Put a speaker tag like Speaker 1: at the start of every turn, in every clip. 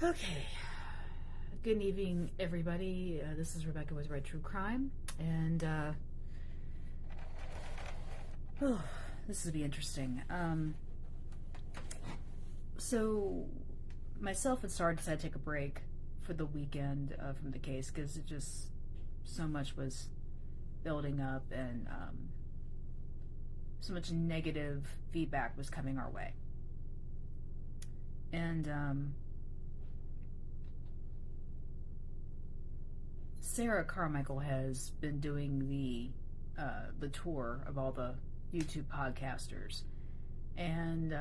Speaker 1: Okay. Good evening, everybody. This is Rebecca with Red True Crime, and this will be interesting. So, myself and Star decided to take a break for the weekend from the case because it just so much was building up and so much negative feedback was coming our way. And Sarah Carmichael has been doing the tour of all the YouTube podcasters, and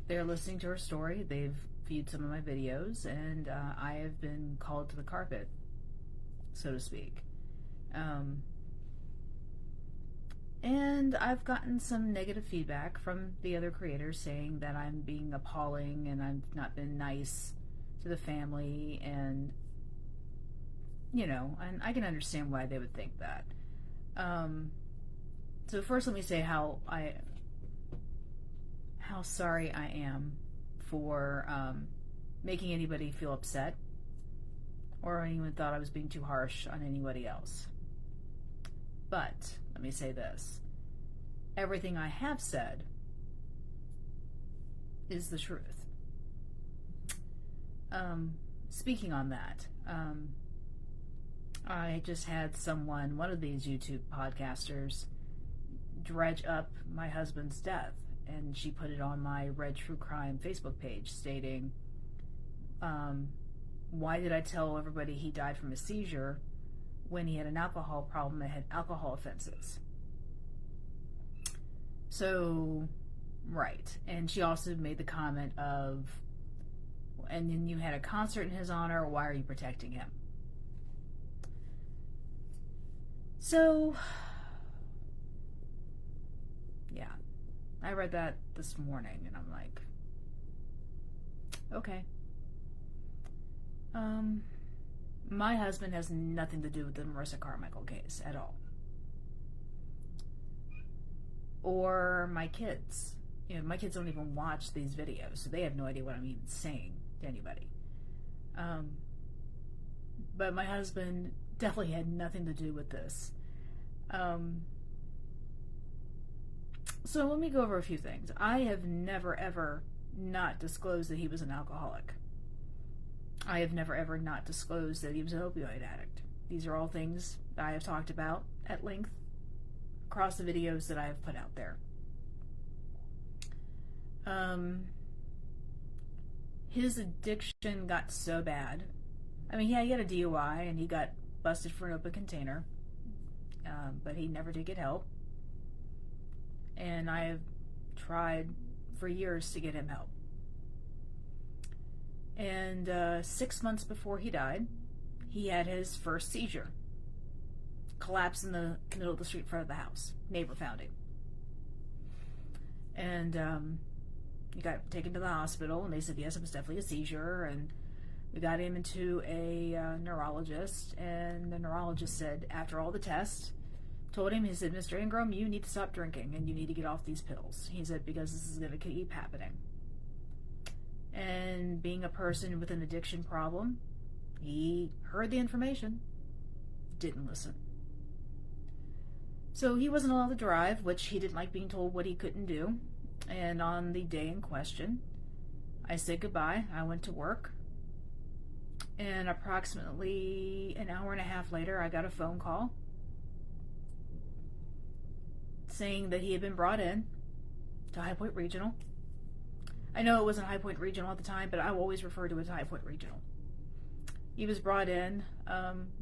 Speaker 1: they're listening to her story. They've viewed some of my videos, and I have been called to the carpet, so to speak. And I've gotten some negative feedback from the other creators saying that I'm being appalling and I've not been nice to the family, and and I can understand why they would think that. So first, let me say how sorry I am for making anybody feel upset, or anyone thought I was being too harsh on anybody else. But let me say this: everything I have said is the truth. Speaking on that, I just had one of these YouTube podcasters, dredge up my husband's death, and she put it on my Red True Crime Facebook page stating, why did I tell everybody he died from a seizure when he had an alcohol problem and had alcohol offenses? So, right. And she also made the comment of, and then you had a concert in his honor, why are you protecting him? So, yeah, I read that this morning and I'm like, okay. My husband has nothing to do with the Marissa Carmichael case at all. Or my kids. My kids don't even watch these videos, so they have no idea what I'm even saying to anybody. But my husband definitely had nothing to do with this. So let me go over a few things. I have never ever not disclosed that he was an alcoholic. I have never ever not disclosed that he was an opioid addict. These are all things that I have talked about at length across the videos that I have put out there. His addiction got so bad. I mean, yeah, he had a DUI and he got busted for an open container, but he never did get help. And I have tried for years to get him help. And 6 months before he died, he had his first seizure. Collapsed in the middle of the street in front of the house. Neighbor found him. And he got taken to the hospital, and they said, yes, it was definitely a seizure. And we got him into a neurologist, and the neurologist said, after all the tests, told him, he said, Mr. Ingram, you need to stop drinking, and you need to get off these pills. He said, because this is going to keep happening. And being a person with an addiction problem, he heard the information, didn't listen. So he wasn't allowed to drive, which he didn't like being told what he couldn't do. And on the day in question, I said goodbye. I went to work. And approximately an hour and a half later, I got a phone call saying that he had been brought in to High Point Regional. I know it wasn't High Point Regional at the time, but I will always refer to it as High Point Regional. He was brought in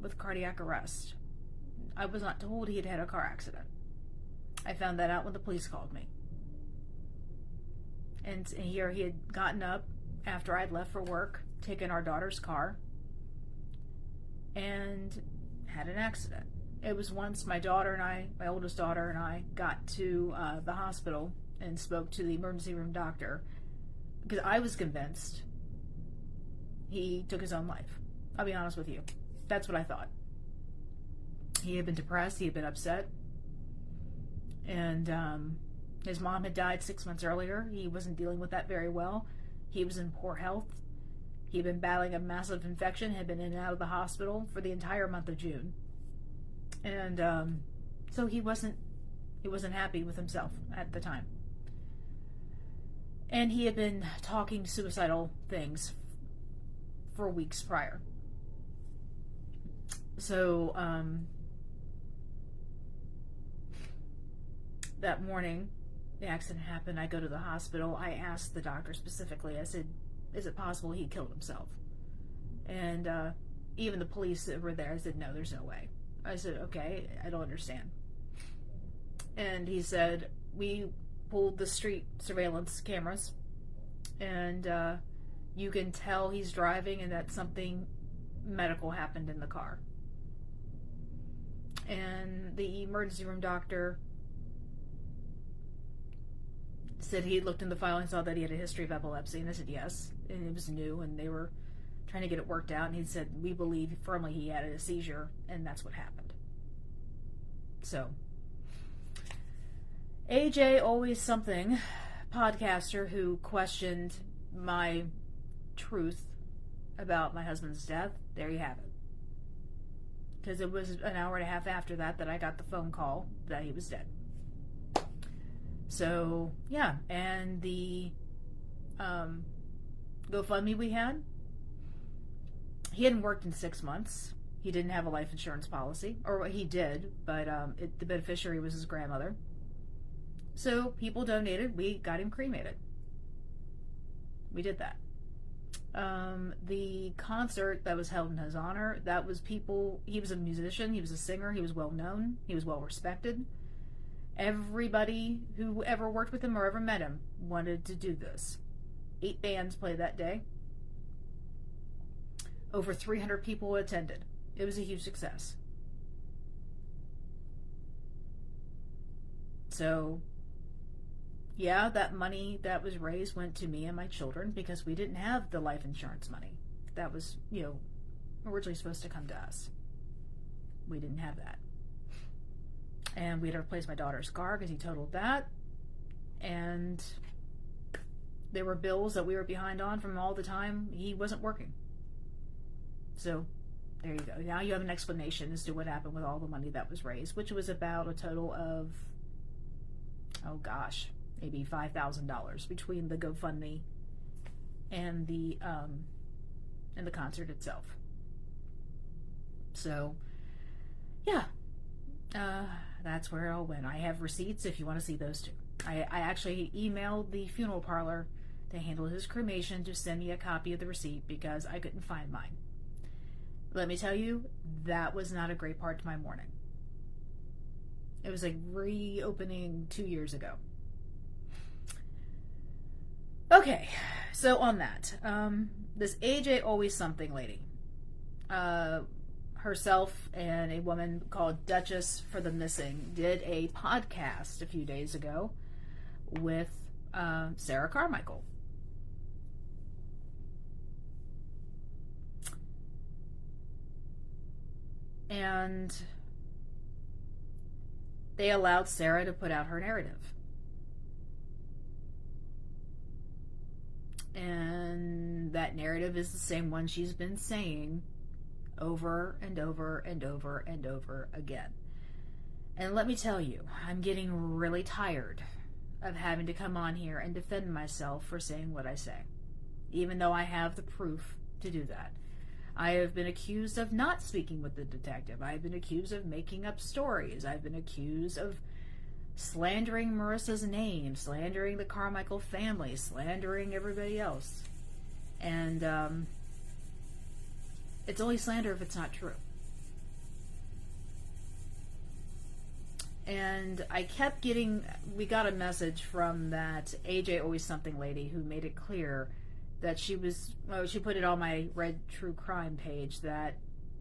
Speaker 1: with cardiac arrest. I was not told he had had a car accident. I found that out when the police called me. And here he had gotten up after I'd left for work, taken our daughter's car, and had an accident. It was once my oldest daughter and I got to the hospital and spoke to the emergency room doctor, because I was convinced he took his own life. I'll be honest with you. That's what I thought. He had been depressed, he had been upset, and his mom had died 6 months earlier. He wasn't dealing with that very well. He was in poor health, He'd been battling a massive infection, had been in and out of the hospital for the entire month of June. And so he wasn't happy with himself at the time. And he had been talking suicidal things for weeks prior. So that morning the accident happened. I go to the hospital. I asked the doctor specifically, I said, is it possible he killed himself? And even the police that were there said, no, there's no way. I said, okay, I don't understand. And he said, we pulled the street surveillance cameras, and you can tell he's driving and that something medical happened in the car. And the emergency room doctor said he looked in the file and saw that he had a history of epilepsy, and I said yes, and it was new, and they were trying to get it worked out, and he said, we believe firmly he had a seizure, and that's what happened. So, AJ Always Something, podcaster who questioned my truth about my husband's death, there you have it. Because it was an hour and a half after that I got the phone call that he was dead. So, yeah, and the GoFundMe we had, he hadn't worked in 6 months. He didn't have a life insurance policy, or he did, but the beneficiary was his grandmother. So people donated. We got him cremated. We did that. The concert that was held in his honor, that was people, he was a musician, he was a singer, he was well known, he was well respected. Everybody who ever worked with him or ever met him wanted to do this. 8 bands played that day. Over 300 people attended. It was a huge success. So, yeah, that money that was raised went to me and my children because we didn't have the life insurance money. That was, originally supposed to come to us. We didn't have that. And we had to replace my daughter's car because he totaled that. And there were bills that we were behind on from all the time he wasn't working. So, there you go. Now you have an explanation as to what happened with all the money that was raised, which was about a total of, maybe $5,000 between the GoFundMe and the concert itself. So, yeah, that's where it all went. I have receipts if you want to see those too. I actually emailed the funeral parlor that handled his cremation to send me a copy of the receipt because I couldn't find mine. Let me tell you, that was not a great part to my morning. It was like reopening 2 years ago. Okay, so on that, this AJ Always Something lady, herself and a woman called Duchess for the Missing did a podcast a few days ago with Sarah Carmichael. And they allowed Sarah to put out her narrative. And that narrative is the same one she's been saying over and over and over and over again. And let me tell you, I'm getting really tired of having to come on here and defend myself for saying what I say, even though I have the proof to do that. I have been accused of not speaking with the detective. I've been accused of making up stories. I've been accused of slandering Marissa's name, slandering the Carmichael family, slandering everybody else. And it's only slander if it's not true. And I kept we got a message from that AJ Always Something lady who made it clear that she put it on my Red True Crime page that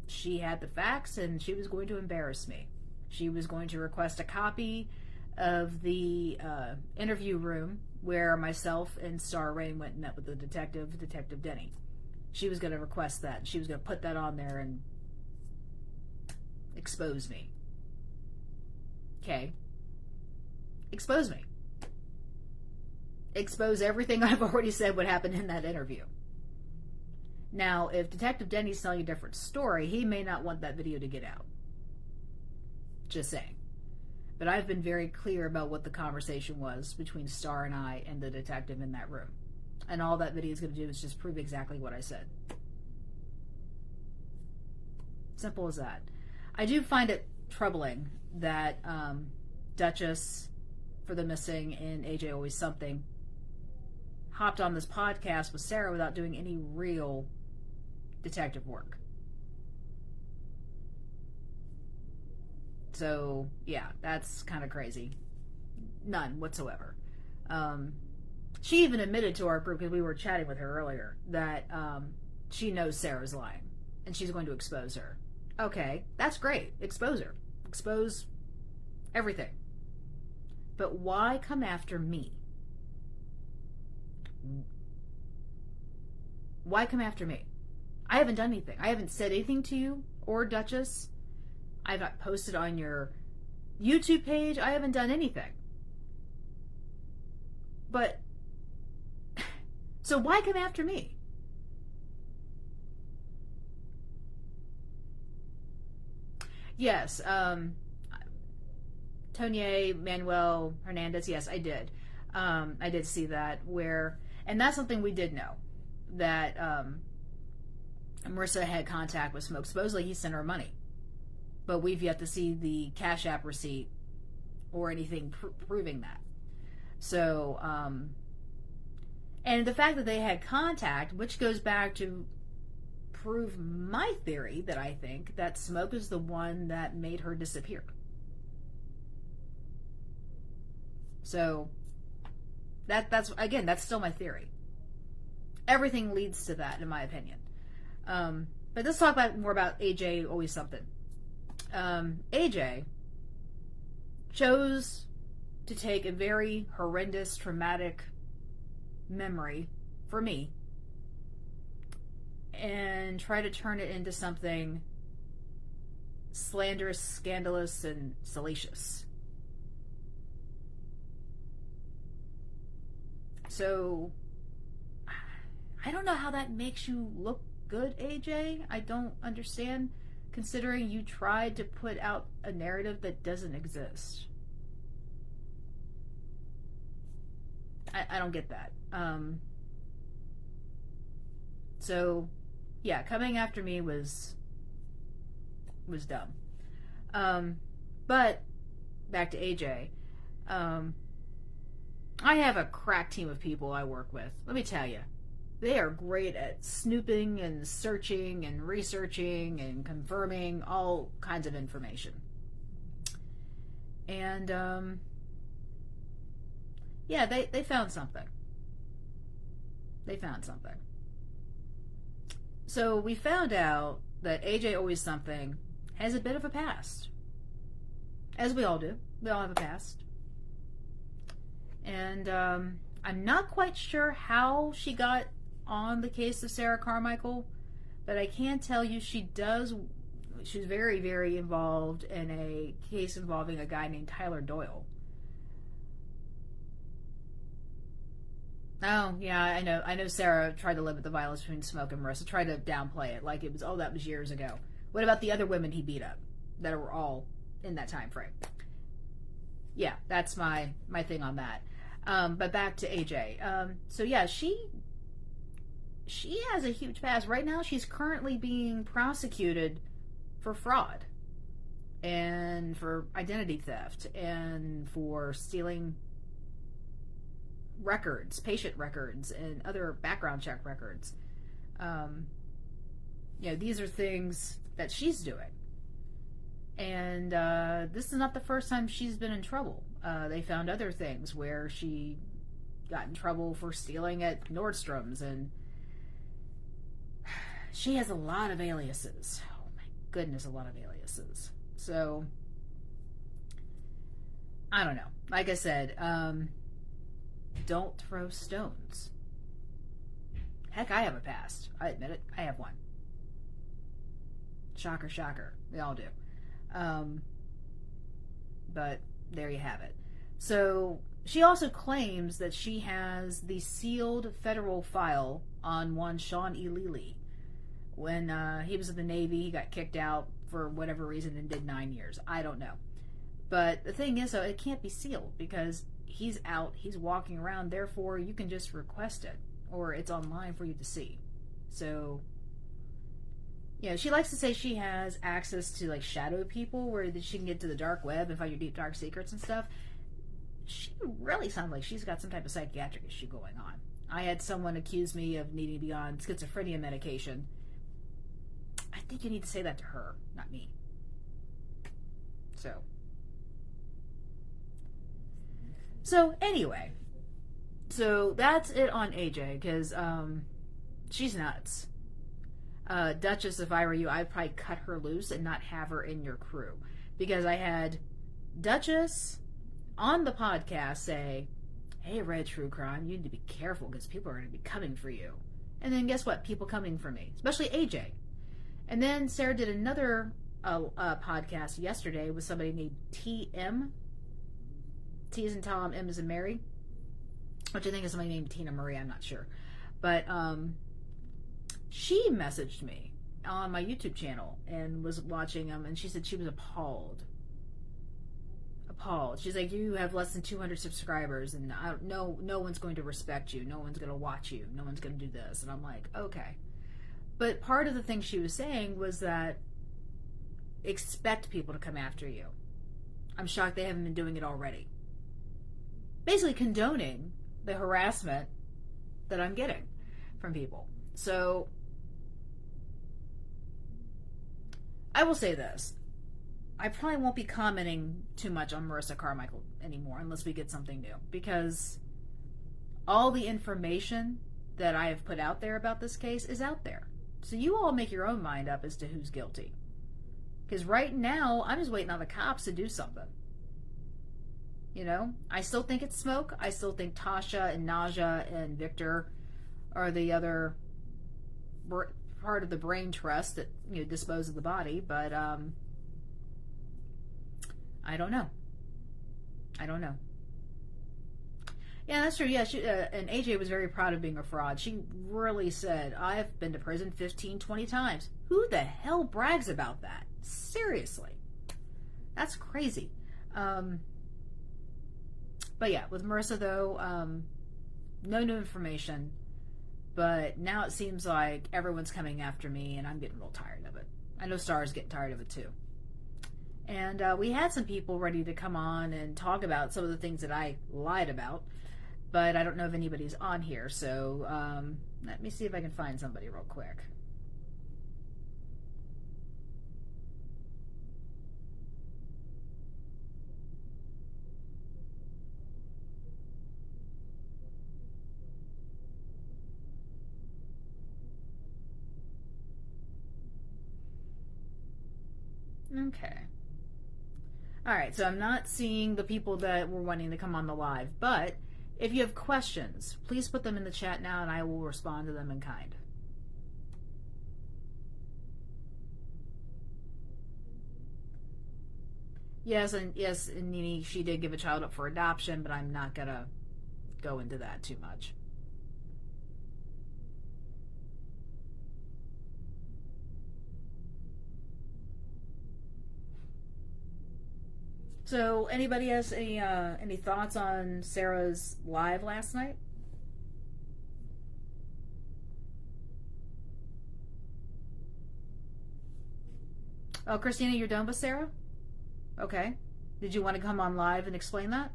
Speaker 1: she had the facts and she was going to embarrass me. She was going to request a copy of the interview room where myself and Star Rain went and met with the detective, Detective Denny. She was going to request that. She was going to put that on there and expose me. Okay. Expose me. Expose everything I've already said what happened in that interview. Now, if Detective Denny's telling a different story, he may not want that video to get out. Just saying. But I've been very clear about what the conversation was between Star and I and the detective in that room. And all that video is going to do is just prove exactly what I said. Simple as that. I do find it troubling that Duchess for the Missing and AJ Always Something hopped on this podcast with Sarah without doing any real detective work. So, yeah, that's kind of crazy. None whatsoever. She even admitted to our group, because we were chatting with her earlier, that she knows Sarah's lying, and she's going to expose her. Okay, that's great. Expose her. Expose everything. But why come after me? Why come after me? I haven't done anything. I haven't said anything to you or Duchess. I've not posted on your YouTube page. I haven't done anything. But, so why come after me? Yes, Tonier Manuel Hernandez, yes, I did. I did see that and that's something we did know, that Marissa had contact with Smoke. Supposedly he sent her money, but we've yet to see the Cash App receipt or anything proving that. So, and the fact that they had contact, which goes back to prove my theory that I think that Smoke is the one that made her disappear. So, that's again, that's still my theory. Everything leads to that, in my opinion. But let's talk more about AJ Always Something. AJ chose to take a very horrendous, traumatic memory for me and try to turn it into something slanderous, scandalous, and salacious. So, I don't know how that makes you look good, AJ. I don't understand, considering you tried to put out a narrative that doesn't exist. I don't get that. So, yeah, coming after me was dumb. But back to AJ. I have a crack team of people I work with. Let me tell you, they are great at snooping and searching and researching and confirming all kinds of information. And yeah, they found something. They found something. So we found out that AJ Always Something has a bit of a past. As we all do. We all have a past. And I'm not quite sure how she got on the case of Sarah Carmichael, but I can tell you she's very, very involved in a case involving a guy named Tyler Doyle. Oh, yeah, I know Sarah tried to limit the violence between Smoke and Marissa, tried to downplay it like it was, oh, that was years ago. What about the other women he beat up that were all in that time frame? Yeah, that's my thing on that. But back to AJ. So yeah, she has a huge past. Right now, she's currently being prosecuted for fraud and for identity theft and for stealing records, patient records, and other background check records. These are things that she's doing. And this is not the first time she's been in trouble. They found other things where she got in trouble for stealing at Nordstrom's, and she has a lot of aliases. Oh my goodness, a lot of aliases. So, I don't know. Like I said, don't throw stones. Heck, I have a past. I admit it. I have one. Shocker, shocker. We all do. But there you have it. So she also claims that she has the sealed federal file on one Sean E. Lely, When he was in the Navy, he got kicked out for whatever reason and did 9 years. I don't know. But the thing is, though, it can't be sealed because he's out, he's walking around, therefore you can just request it or it's online for you to see. So, she likes to say she has access to like shadow people where she can get to the dark web and find your deep dark secrets and stuff. She really sounds like she's got some type of psychiatric issue going on. I had someone accuse me of needing to be on schizophrenia medication. I think you need to say that to her, not me. So anyway, so that's it on AJ because she's nuts. Duchess, if I were you, I'd probably cut her loose and not have her in your crew because I had Duchess on the podcast say, "Hey, Red True Crime, you need to be careful because people are going to be coming for you." And then guess what? People coming for me, especially AJ. And then Sarah did another podcast yesterday with somebody named TM. T is in Tom, M is in Mary, which I think is somebody named Tina Marie. I'm not sure. But she messaged me on my YouTube channel and was watching them, and she said she was appalled. She's like, you have less than 200 subscribers, and no one's going to respect you. No one's going to watch you. No one's going to do this. And I'm like, okay. But part of the thing she was saying was that expect people to come after you. I'm shocked they haven't been doing it already. Basically condoning the harassment that I'm getting from people. So I will say this. I probably won't be commenting too much on Marissa Carmichael anymore unless we get something new, because all the information that I have put out there about this case is out there. So you all make your own mind up as to who's guilty. Because right now, I'm just waiting on the cops to do something. I still think it's smoke. I still think Tasha and Naja and Victor are the other part of the brain trust that dispose of the body. But I don't know. Yeah, that's true. Yeah, and AJ was very proud of being a fraud. She really said, I've been to prison 15, 20 times. Who the hell brags about that? Seriously. That's crazy. But yeah, with Marissa, though, no new information. But now it seems like everyone's coming after me, and I'm getting real tired of it. I know Star's getting tired of it, too. And we had some people ready to come on and talk about some of the things that I lied about. But I don't know if anybody's on here, so let me see if I can find somebody real quick. Okay. Alright, so I'm not seeing the people that were wanting to come on the live, but if you have questions, please put them in the chat now and I will respond to them in kind. Yes, and Nini, she did give a child up for adoption, but I'm not going to go into that too much. So, anybody has any thoughts on Sarah's live last night? Oh, Christina, you're done with Sarah? Okay. Did you want to come on live and explain that?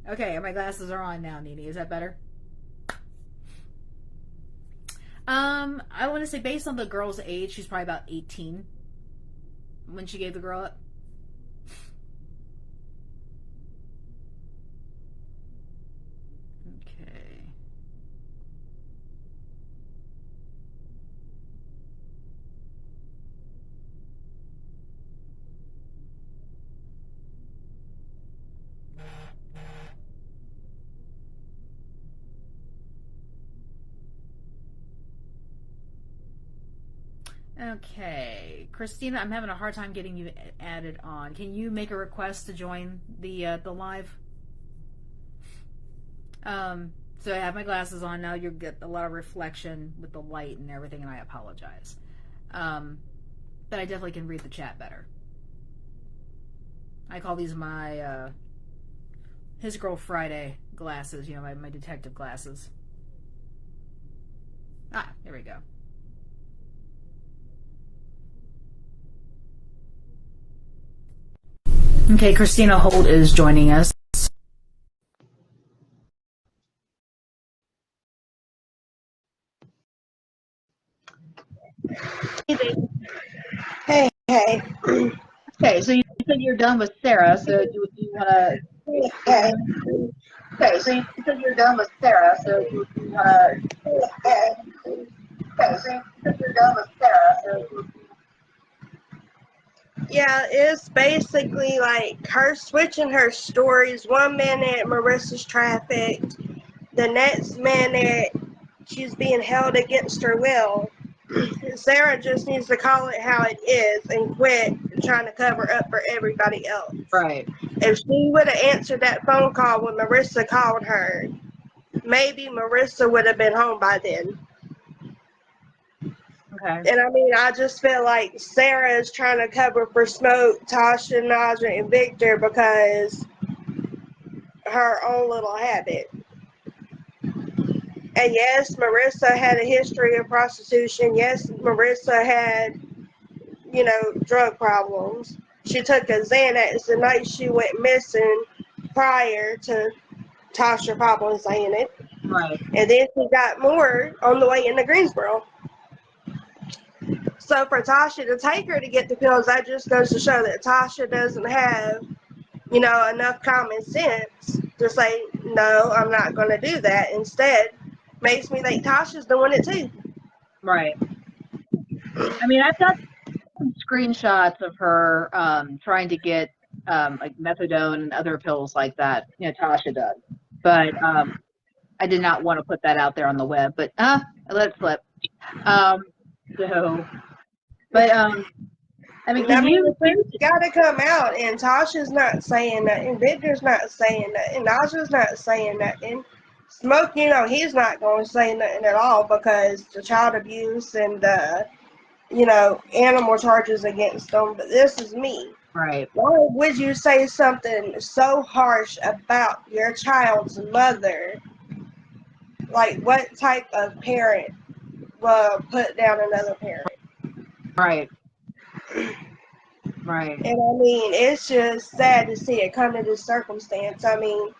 Speaker 1: Okay, my glasses are on now, Nini. Is that better? I want to say based on the girl's age, she's probably about 18 when she gave the girl up. Okay. Okay, Christina, I'm having a hard time getting you added on. Can you make a request to join the live? So I have my glasses on now. You'll get a lot of reflection with the light and everything, and I apologize. But I definitely can read the chat better. I call these my His Girl Friday glasses. You know, my detective glasses. Ah, there we go. Okay, Christina Holt is joining us.
Speaker 2: Hey.
Speaker 1: Okay, so you said you're done with Sarah, so do you want to...
Speaker 2: Hey.
Speaker 1: Okay, so you said you're done with Sarah, so do you want to... Okay, so you said you're done with Sarah, so...
Speaker 2: Yeah, it's basically like her switching her stories. 1 minute Marissa's trafficked, the next minute she's being held against her will. Sarah just needs to call it how it is and quit trying to cover up for everybody else.
Speaker 1: Right.
Speaker 2: If she would have answered that phone call when Marissa called her, maybe Marissa would have been home by then.
Speaker 1: Okay.
Speaker 2: And I mean, I just feel like Sarah is trying to cover for Smoke, Tasha, Naja, and Victor because her own little habit. And yes, Marissa had a history of prostitution. Yes, Marissa had, drug problems. She took a Xanax the night she went missing prior to Tasha probably saying it.
Speaker 1: Right.
Speaker 2: And then she got more on the way into Greensboro. So for Tasha to take her to get the pills, that just goes to show that Tasha doesn't have, enough common sense to say, no, I'm not going to do that. Instead, makes me think Tasha's doing it too.
Speaker 1: Right. I mean, I've got some screenshots of her trying to get like methadone and other pills like that. Tasha does. But I did not want to put that out there on the web. But I let it slip. But I mean,
Speaker 2: The truth's got to come out, and Tasha's not saying nothing. Victor's not saying nothing. Naja's not saying nothing. Smoke, he's not going to say nothing at all because the child abuse and the, animal charges against them. But this is me.
Speaker 1: Right.
Speaker 2: Why would you say something so harsh about your child's mother? Like, what type of parent will put down another parent?
Speaker 1: Right. Right.
Speaker 2: And I mean, it's just sad to see it come to this circumstance. I mean,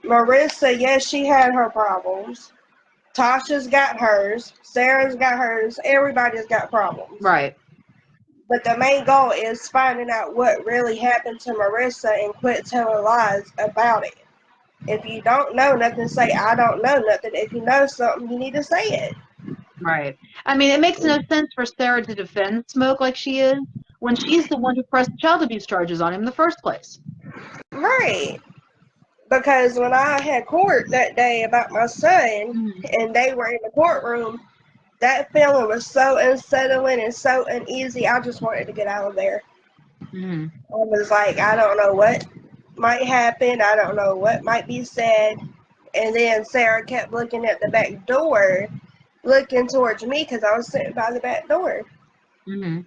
Speaker 2: Marissa, yes, she had her problems. Tasha's got hers. Sarah's got hers. Everybody's got problems.
Speaker 1: Right.
Speaker 2: But the main goal is finding out what really happened to Marissa and quit telling lies about it. If you don't know nothing, say, I don't know nothing. If you know something, you need to say it.
Speaker 1: Right. I mean, it makes no sense for Sarah to defend Smoke like she is when she's the one who pressed child abuse charges on him in the first place.
Speaker 2: Right. Because when I had court that day about my son and they were in the courtroom, that feeling was so unsettling and so uneasy. I just wanted to get out of there.
Speaker 1: Mm-hmm.
Speaker 2: I was like, I don't know what might happen. I don't know what might be said. And then Sarah kept looking at the back door, looking towards me because I was sitting by the back door.
Speaker 1: Mm-hmm.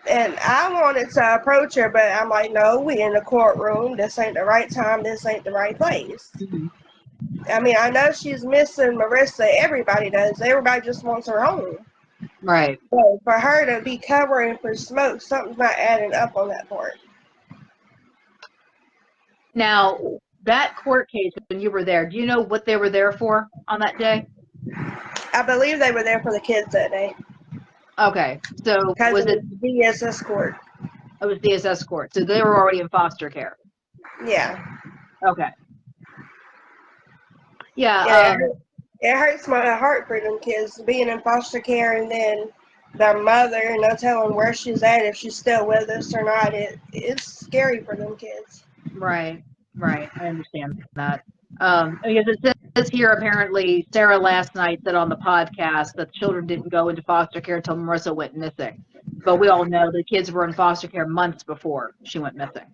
Speaker 2: And I wanted to approach her, but I'm like, no, we in the courtroom. This ain't the right time. This ain't the right place.
Speaker 1: Mm-hmm.
Speaker 2: I mean, I know she's missing Marissa. Everybody does. Everybody just wants her home.
Speaker 1: Right.
Speaker 2: But for her to be covering for Smoke, something's not adding up on that part.
Speaker 1: Now, that court case, when you were there, do you know what they were there for on that day?
Speaker 2: I believe they were there for the kids that day.
Speaker 1: Okay. So was it
Speaker 2: DSS court?
Speaker 1: It was DSS court. So they were already in foster care.
Speaker 2: Yeah.
Speaker 1: Okay. Yeah.
Speaker 2: It hurts my heart for them kids being in foster care and then their mother, no telling where she's at, if she's still with us or not. It's scary for them kids.
Speaker 1: Right. I understand that. Because says here apparently Sarah last night said on the podcast that children didn't go into foster care until Marissa went missing. But we all know the kids were in foster care months before she went missing.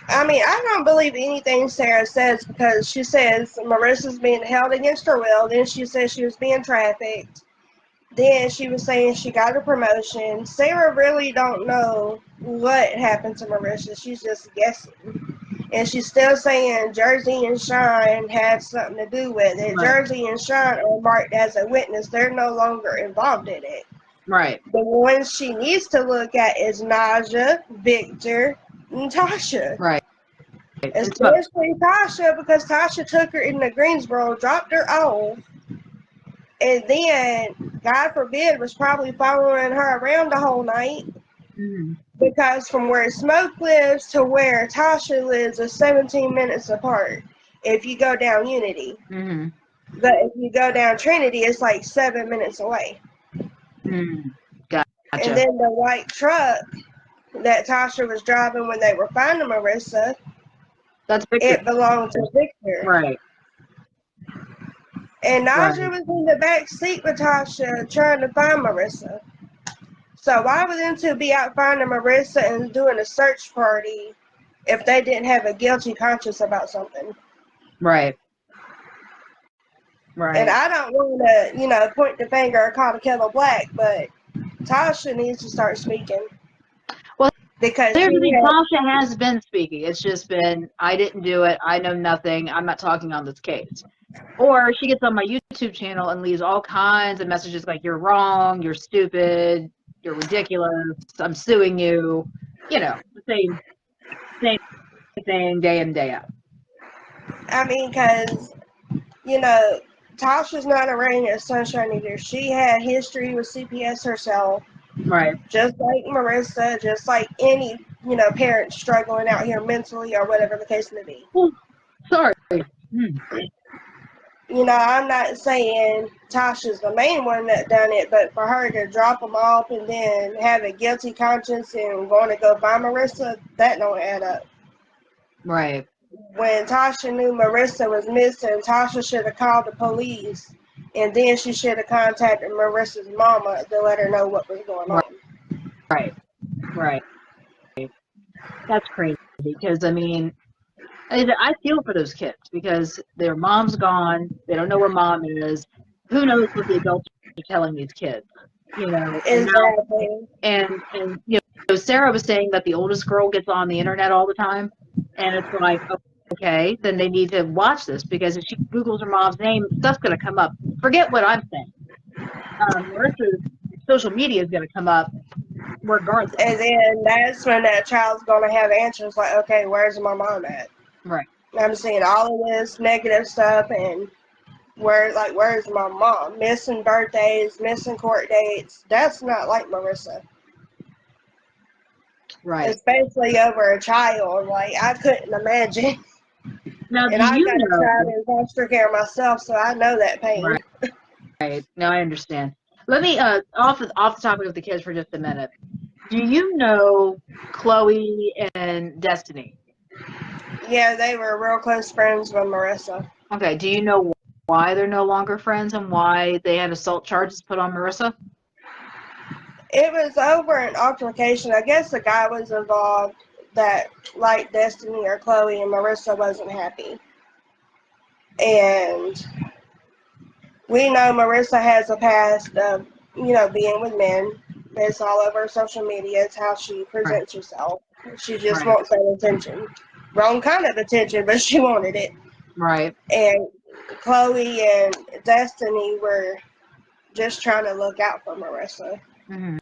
Speaker 2: I mean, I don't believe anything Sarah says because she says Marissa's being held against her will. Then she says she was being trafficked. Then she was saying she got a promotion. Sarah really don't know what happened to Marissa. She's just guessing. And she's still saying Jersey and Sean had something to do with it.
Speaker 1: Right.
Speaker 2: Jersey and Sean are marked as a witness. They're no longer involved in it.
Speaker 1: Right.
Speaker 2: The ones she needs to look at is Naja, Victor, and Tasha.
Speaker 1: Right.
Speaker 2: Especially Tasha, because Tasha took her into Greensboro, dropped her off, and then, God forbid, was probably following her around the whole night.
Speaker 1: Mm-hmm.
Speaker 2: Because from where Smoke lives to where Tasha lives is 17 minutes apart if you go down Unity.
Speaker 1: Mm-hmm.
Speaker 2: But if you go down Trinity, it's like 7 minutes away.
Speaker 1: Mm-hmm. Gotcha.
Speaker 2: And then the white truck that Tasha was driving when they were finding Marissa,
Speaker 1: that's Victor.
Speaker 2: It belonged to Victor.
Speaker 1: Right.
Speaker 2: And Naja was in the back seat with Tasha trying to find Marissa. So why would them two be out finding Marissa and doing a search party if they didn't have a guilty conscience about something?
Speaker 1: Right. Right.
Speaker 2: And I don't want to, point the finger or call the kettle black, but Tasha needs to start speaking.
Speaker 1: Well,
Speaker 2: because
Speaker 1: clearly Tasha has been speaking. It's just been, I didn't do it. I know nothing. I'm not talking on this case. Or she gets on my YouTube channel and leaves all kinds of messages like, you're wrong, you're stupid, you're ridiculous, I'm suing you. The same thing day in, day out.
Speaker 2: I mean, because, Tasha's not a rain or sunshine either. She had history with CPS herself.
Speaker 1: Right.
Speaker 2: Just like Marissa, just like any, parent struggling out here mentally or whatever the case may be.
Speaker 1: Sorry.
Speaker 2: I'm not saying Tasha's the main one that done it, but for her to drop them off and then have a guilty conscience and going to go find Marissa, that don't add up.
Speaker 1: Right.
Speaker 2: When Tasha knew Marissa was missing, Tasha should have called the police, and then she should have contacted Marissa's mama to let her know what was going on.
Speaker 1: Right. That's crazy because, I feel for those kids because their mom's gone. They don't know where mom is. Who knows what the adults are telling these kids,
Speaker 2: Exactly.
Speaker 1: And Sarah was saying that the oldest girl gets on the internet all the time. And it's like, okay, then they need to watch this because if she Googles her mom's name, stuff's going to come up. Forget what I'm saying. Marissa's social media is going to come up regardless.
Speaker 2: And then that's when that child's going to have answers like, okay, where's my mom at?
Speaker 1: Right.
Speaker 2: I'm seeing all of this negative stuff and where's my mom? Missing birthdays, missing court dates. That's not like Marissa.
Speaker 1: Right.
Speaker 2: Especially over a child. Like, I couldn't imagine.
Speaker 1: Now,
Speaker 2: and I got a child in foster care myself, so I know that pain.
Speaker 1: Right. No, I understand. Let me, off the topic of the kids for just a minute. Do you know Chloe and Destiny?
Speaker 2: Yeah, they were real close friends with Marissa.
Speaker 1: Okay. Do you know why they're no longer friends and why they had assault charges put on Marissa?
Speaker 2: It was over an altercation. I guess the guy was involved that liked Destiny or Chloe, and Marissa wasn't happy. And we know Marissa has a past of, being with men. It's all over social media. It's how she presents herself. She just wants that attention. Wrong kind of attention, but she wanted it. Right. And Chloe and Destiny were just trying to look out for Marissa.
Speaker 1: Mm-hmm.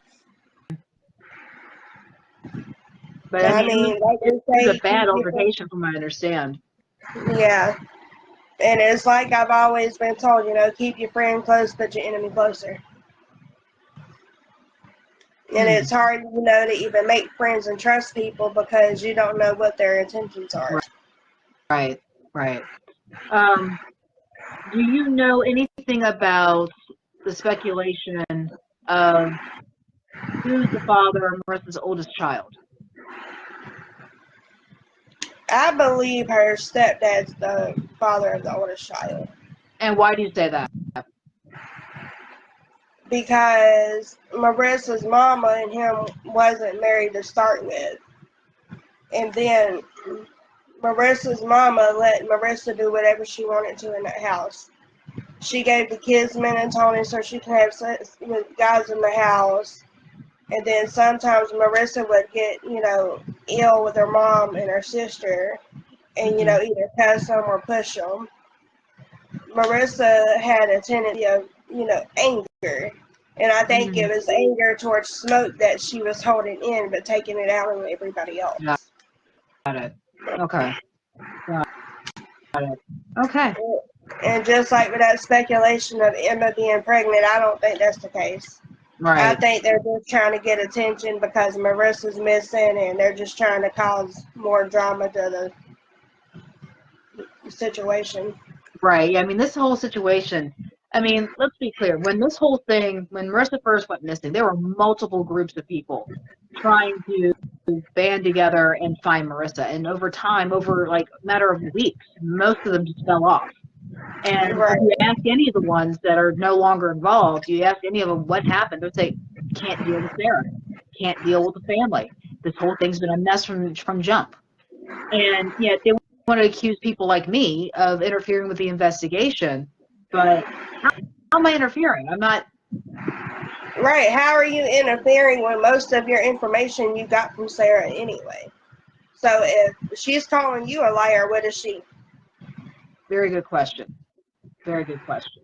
Speaker 2: But like they say,
Speaker 1: it's a bad altercation from what I understand.
Speaker 2: Yeah. And it's like I've always been told, keep your friend close, but your enemy closer. And it's hard, to even make friends and trust people because you don't know what their intentions are.
Speaker 1: Right. Do you know anything about the speculation of who's the father of Marissa's oldest child?
Speaker 2: I believe her stepdad's the father of the oldest child.
Speaker 1: And why do you say that?
Speaker 2: Because Marissa's mama and him wasn't married to start with. And then Marissa's mama let Marissa do whatever she wanted to in that house. She gave the kids melatonin so she could have sex with guys in the house. And then sometimes Marissa would get, ill with her mom and her sister and, either cuss them or push them. Marissa had a tendency of, anger. And I think it was anger towards Smoke that she was holding in, but taking it out on everybody else.
Speaker 1: Got it. Okay. Got it. Okay.
Speaker 2: And just like with that speculation of Emma being pregnant, I don't think that's the case.
Speaker 1: Right.
Speaker 2: I think they're just trying to get attention because Marissa's missing, and they're just trying to cause more drama to the situation.
Speaker 1: Right. Yeah, I mean, this whole situation, I mean, let's be clear. When Marissa first went missing, there were multiple groups of people trying to band together and find Marissa. And over time, over like a matter of weeks, most of them just fell off. And if you ask any of the ones that are no longer involved, you ask any of them what happened, they'll say, can't deal with Sarah, can't deal with the family. This whole thing's been a mess from jump. And yet they want to accuse people like me of interfering with the investigation. But how am I interfering? I'm not.
Speaker 2: Right. How are you interfering when most of your information you got from Sarah anyway? So if she's calling you a liar, what is she?
Speaker 1: Very good question. Very good question.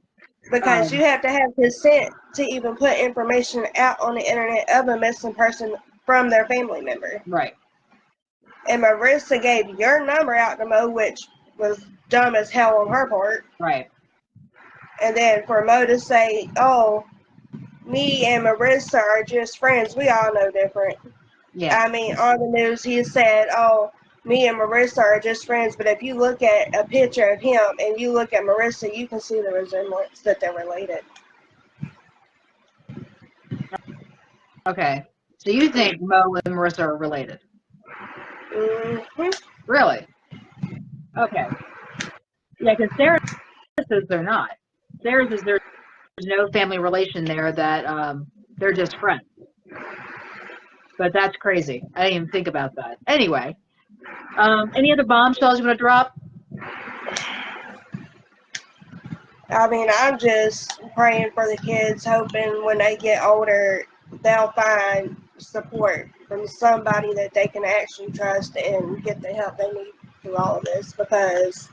Speaker 2: Because you have to have consent to even put information out on the internet of a missing person from their family member.
Speaker 1: Right.
Speaker 2: And Marissa gave your number out to Mo, which was dumb as hell on her part.
Speaker 1: Right.
Speaker 2: And then for Mo to say, oh, me and Marissa are just friends, we all know different.
Speaker 1: Yeah.
Speaker 2: I mean, on the news he said, oh, me and Marissa are just friends, but if you look at a picture of him and you look at Marissa, you can see the resemblance that they're related.
Speaker 1: Okay. So you think Mo and Marissa are related?
Speaker 2: Mm-hmm.
Speaker 1: Really? Okay. Yeah, because Sarah says they're not. Sarah says there's no family relation there, that they're just friends. But that's crazy. I didn't even think about that. Anyway, any other bombshells you want to drop?
Speaker 2: I mean, I'm just praying for the kids, hoping when they get older, they'll find support from somebody that they can actually trust and get the help they need through all of this, because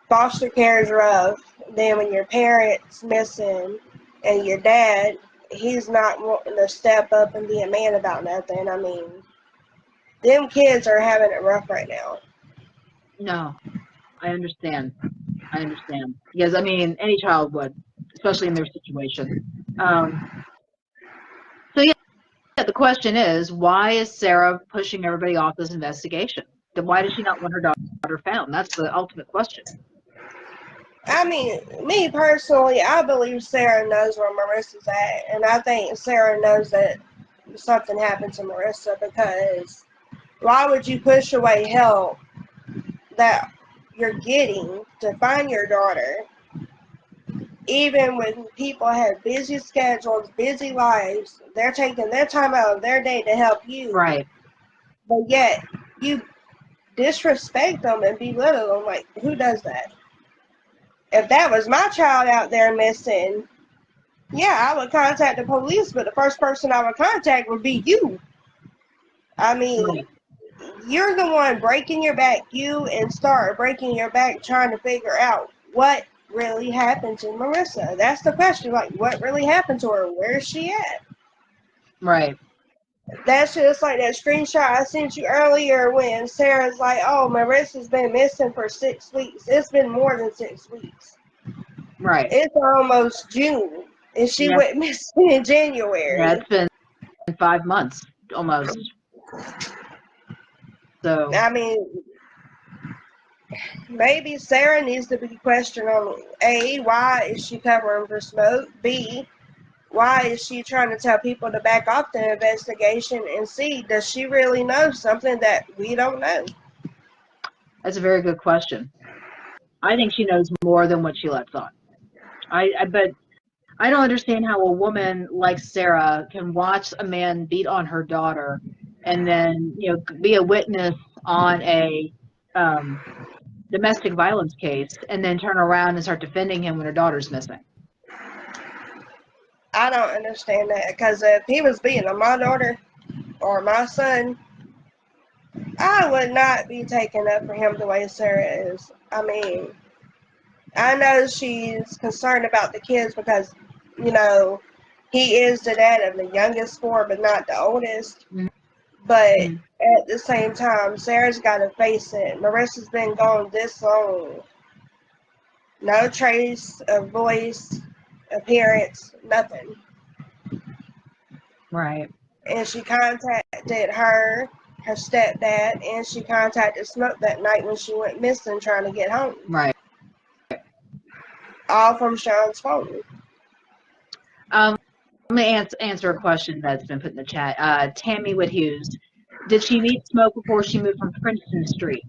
Speaker 2: foster care is rough. Then when your parents missing and your dad, he's not wanting to step up and be a man about nothing. I mean, them kids are having it rough right now.
Speaker 1: No, I understand. Because, I mean, any child would, especially in their situation. So, yeah, the question is, why is Sarah pushing everybody off this investigation? Why does she not want her daughter found? That's the ultimate question.
Speaker 2: I mean, me personally, I believe Sarah knows where Marissa's at, and I think Sarah knows that something happened to Marissa, because why would you push away help that you're getting to find your daughter, even when people have busy schedules, busy lives? They're taking their time out of their day to help you.
Speaker 1: Right.
Speaker 2: But yet, you disrespect them and belittle them. Like, who does that? If that was my child out there missing, yeah, I would contact the police, but the first person I would contact would be you. I mean,
Speaker 1: Right.
Speaker 2: You're the one breaking your back. You and Star are breaking your back trying to figure out what really happened to Marissa. That's the question. Like, what really happened to her? Where is she at?
Speaker 1: Right.
Speaker 2: That's just like that screenshot I sent you earlier when Sarah's like, oh, Marissa's been missing for 6 weeks. It's been more than 6 weeks.
Speaker 1: Right.
Speaker 2: It's almost June, and she went missing in January.
Speaker 1: Yeah, it's been 5 months almost. So,
Speaker 2: I mean, maybe Sarah needs to be questioned on A, why is she covering for Smoke? B, why is she trying to tell people to back off the investigation? And C, does she really know something that we don't know?
Speaker 1: That's a very good question. I think she knows more than what she lets on. But I don't understand how a woman like Sarah can watch a man beat on her daughter and then, be a witness on a domestic violence case and then turn around and start defending him when her daughter's missing.
Speaker 2: I don't understand that, because if he was beating on my daughter or my son, I would not be taking up for him the way Sarah is. I mean, I know she's concerned about the kids because, he is the dad of the youngest four, but not the oldest.
Speaker 1: Mm-hmm.
Speaker 2: But at the same time, Sarah's got to face it. Marissa's been gone this long. No trace of voice, appearance, nothing.
Speaker 1: Right.
Speaker 2: And she contacted her stepdad, and she contacted Smoke that night when she went missing trying to get home.
Speaker 1: Right.
Speaker 2: All from Sean's phone.
Speaker 1: Let me answer a question that's been put in the chat. Tammy Wood Hughes. Did she meet Smoke before she moved from Princeton Street?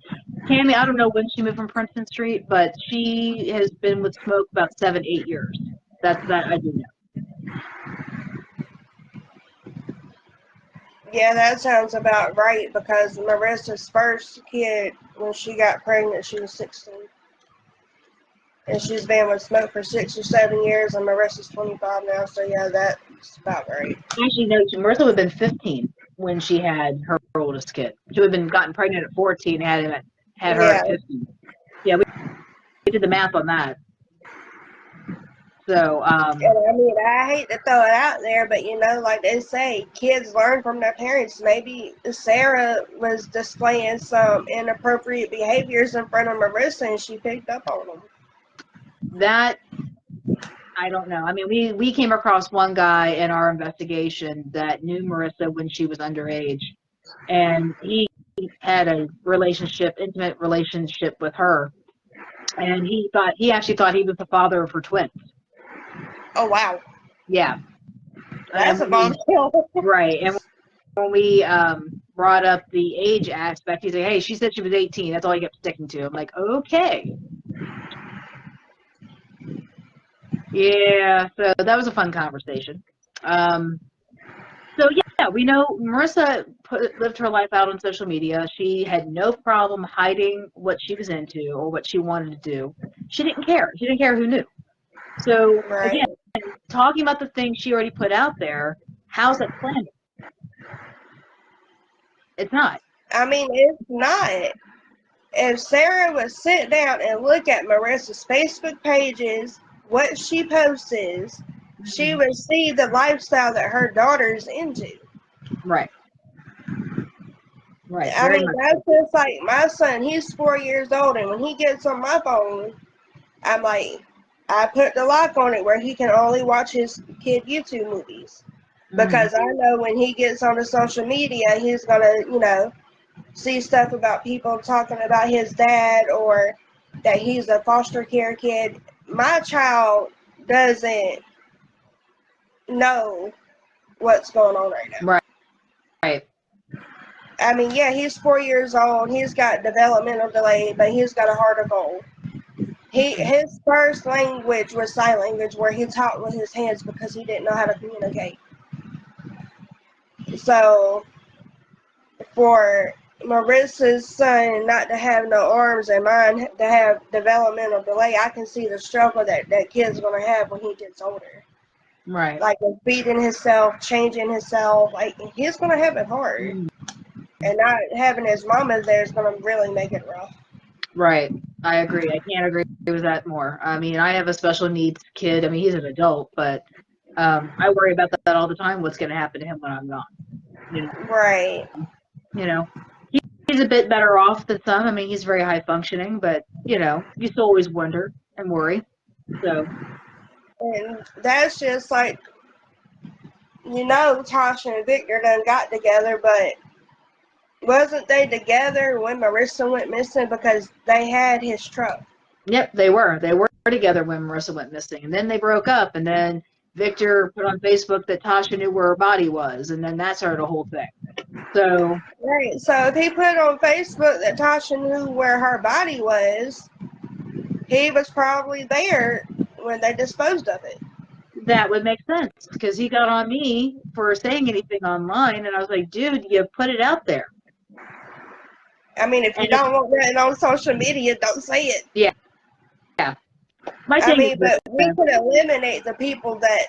Speaker 1: Tammy, I don't know when she moved from Princeton Street, but she has been with Smoke about 7-8 years. That I do know.
Speaker 2: Yeah, that sounds about right, because Marissa's first kid, when she got pregnant, she was 16. And she's been with Smoke for 6 or 7 years, and Marissa's 25 now, so yeah, that's about right.
Speaker 1: Actually, no, Marissa would have been 15 when she had her oldest kid. She would have been gotten pregnant at 14 and had her at 15. Yeah, we did the math on that. So,
Speaker 2: and I mean, I hate to throw it out there, but like they say, kids learn from their parents. Maybe Sarah was displaying some inappropriate behaviors in front of Marissa, and she picked up on them.
Speaker 1: That, I don't know. I mean, we came across one guy in our investigation that knew Marissa when she was underage, and he had a intimate relationship with her, and he actually thought he was the father of her twins.
Speaker 2: Oh, wow.
Speaker 1: Yeah.
Speaker 2: That's a bombshell.
Speaker 1: Right. And when we brought up the age aspect, he's like, hey, she said she was 18. That's all he kept sticking to. I'm like, okay. Yeah, so that was a fun conversation. So, yeah, we know Marissa lived her life out on social media. She had no problem hiding what she was into or what she wanted to do. She didn't care. She didn't care who knew. So, again, talking about the things she already put out there, how's that planning? It's not.
Speaker 2: I mean, it's not. If Sarah would sit down and look at Marissa's Facebook pages, what she posts, she would see the lifestyle that her daughter's into.
Speaker 1: Right. Right.
Speaker 2: I mean, that's just like my son. He's 4 years old, and when he gets on my phone, I'm like, I put the lock on it where he can only watch his kid YouTube movies. Because I know when he gets on the social media, he's going to, see stuff about people talking about his dad or that he's a foster care kid. My child doesn't know what's going on right now.
Speaker 1: Right.
Speaker 2: I mean, yeah, he's 4 years old. He's got developmental delay, but he's got a heart of gold. His first language was sign language, where he talked with his hands because he didn't know how to communicate. So, for Marissa's son not to have no arms and mine to have developmental delay, I can see the struggle that kid's going to have when he gets older.
Speaker 1: Right.
Speaker 2: Like feeding himself, changing himself. Like, he's going to have it hard. And not having his mama there is going to really make it rough.
Speaker 1: Right. I agree. I can't agree with that more. I mean, I have a special needs kid. I mean, he's an adult, but I worry about that all the time. What's going to happen to him when I'm gone?
Speaker 2: Right.
Speaker 1: He's a bit better off than some. I mean, he's very high functioning, but you still always wonder and worry. So.
Speaker 2: And that's just like, Tasha and Victor done got together, but wasn't they together when Marissa went missing? Because they had his truck.
Speaker 1: Yep, they were. They were together when Marissa went missing. And then they broke up, and then Victor put on Facebook that Tasha knew where her body was, and then that started a whole thing. So
Speaker 2: Right. So if he put on Facebook that Tasha knew where her body was, he was probably there when they disposed of it.
Speaker 1: that would make sense, because he got on me for saying anything online, and I was like, dude, you put it out there.
Speaker 2: I mean, if you don't want that on social media, don't say it.
Speaker 1: Yeah. My
Speaker 2: I
Speaker 1: thing
Speaker 2: mean,
Speaker 1: is
Speaker 2: but we could eliminate the people that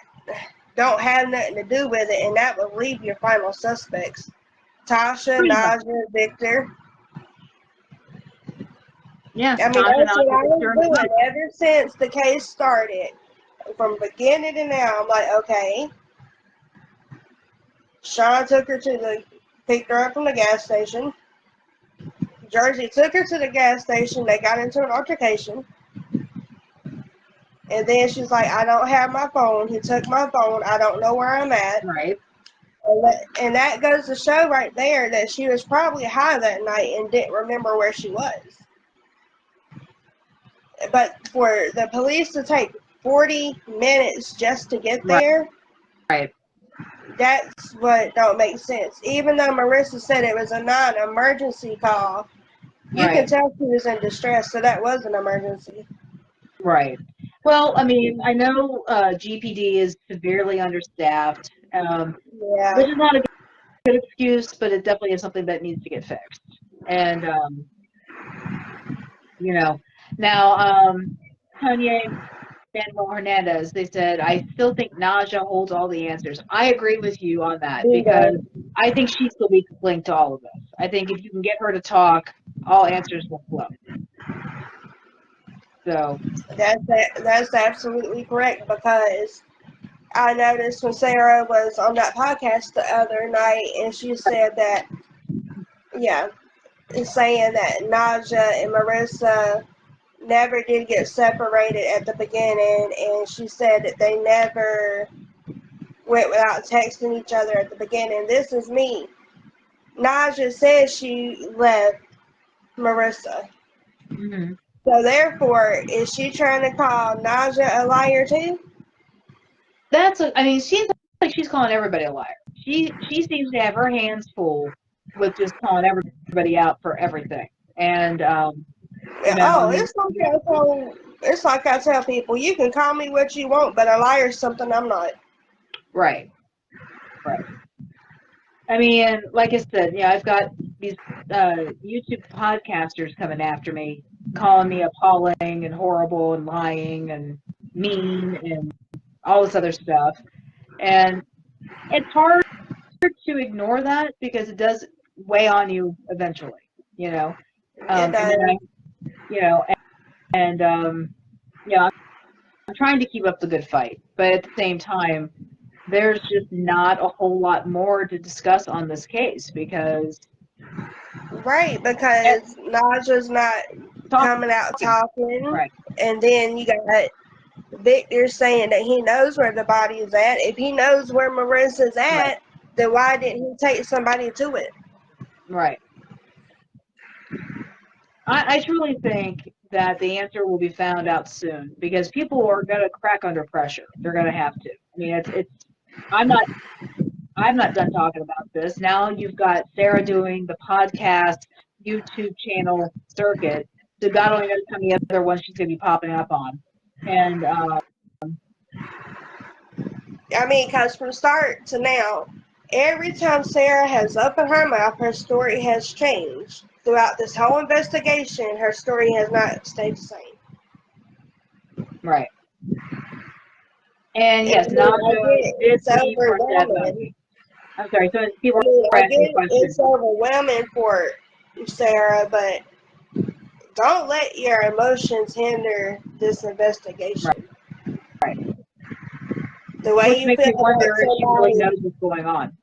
Speaker 2: don't have nothing to do with it, and that would leave your final suspects. Tasha, Naja, Victor.
Speaker 1: Yeah.
Speaker 2: I mean,
Speaker 1: Tasha,
Speaker 2: that's what I
Speaker 1: Victor,
Speaker 2: was doing ever since the case started. From beginning to now, I'm like, okay. Sean picked her up from the gas station. Jersey took her to the gas station. They got into an altercation. And then she's like, I don't have my phone. He took my phone. I don't know where I'm at.
Speaker 1: Right.
Speaker 2: And that goes to show right there that she was probably high that night and didn't remember where she was. But for the police to take 40 minutes just to get there,
Speaker 1: right,
Speaker 2: that's what don't make sense. Even though Marissa said it was a non-emergency call, you can tell she was in distress, so that was an emergency.
Speaker 1: Right. Well, I mean, I know GPD is severely understaffed, which is not a good excuse, but it definitely is something that needs to get fixed. And, you know, now, Tanya Manuel Hernandez, they said, I still think Naja holds all the answers. I agree with you on that, because I think she's the weakest link to all of this. I think if you can get her to talk, all answers will flow. So
Speaker 2: that's absolutely correct, because I noticed when Sarah was on that podcast the other night, and she said that, saying that Naja and Marissa never did get separated at the beginning, and she said that they never went without texting each other at the beginning. This is me. Naja said she left Marissa.
Speaker 1: Mm-hmm.
Speaker 2: So therefore, is she trying to call Naja a liar too?
Speaker 1: I mean, seems like she's calling everybody a liar. She seems to have her hands full with just calling everybody out for everything. And
Speaker 2: it's like I tell people, you can call me what you want, but a liar is something I'm not.
Speaker 1: Right. I mean, like I said, I've got these YouTube podcasters coming after me, calling me appalling and horrible and lying and mean and all this other stuff. And it's hard to ignore that, because it does weigh on you eventually, I'm trying to keep up the good fight, but at the same time, there's just not a whole lot more to discuss on this case, because
Speaker 2: Naja's not coming out talking, and then you got Victor saying that he knows where the body is at. If he knows where Marissa's at, then why didn't he take somebody to it?
Speaker 1: Right. I truly think that the answer will be found out soon, because people are going to crack under pressure. They're going to have to. I mean, I'm not done talking about this. Now you've got Sarah doing the podcast YouTube channel circuit, so God only knows how many other ones she's going to be popping up on. And
Speaker 2: I mean, because from start to now, every time Sarah has opened her mouth, her story has changed. Throughout this whole investigation, her story has not stayed the same.
Speaker 1: Right. And yes, it's overwhelming. I'm sorry, so people are asking questions.
Speaker 2: It's overwhelming for Sarah, but don't let your emotions hinder this investigation.
Speaker 1: Right.
Speaker 2: The way
Speaker 1: Which
Speaker 2: you
Speaker 1: makes
Speaker 2: feel
Speaker 1: me wonder if she really knows what's going on.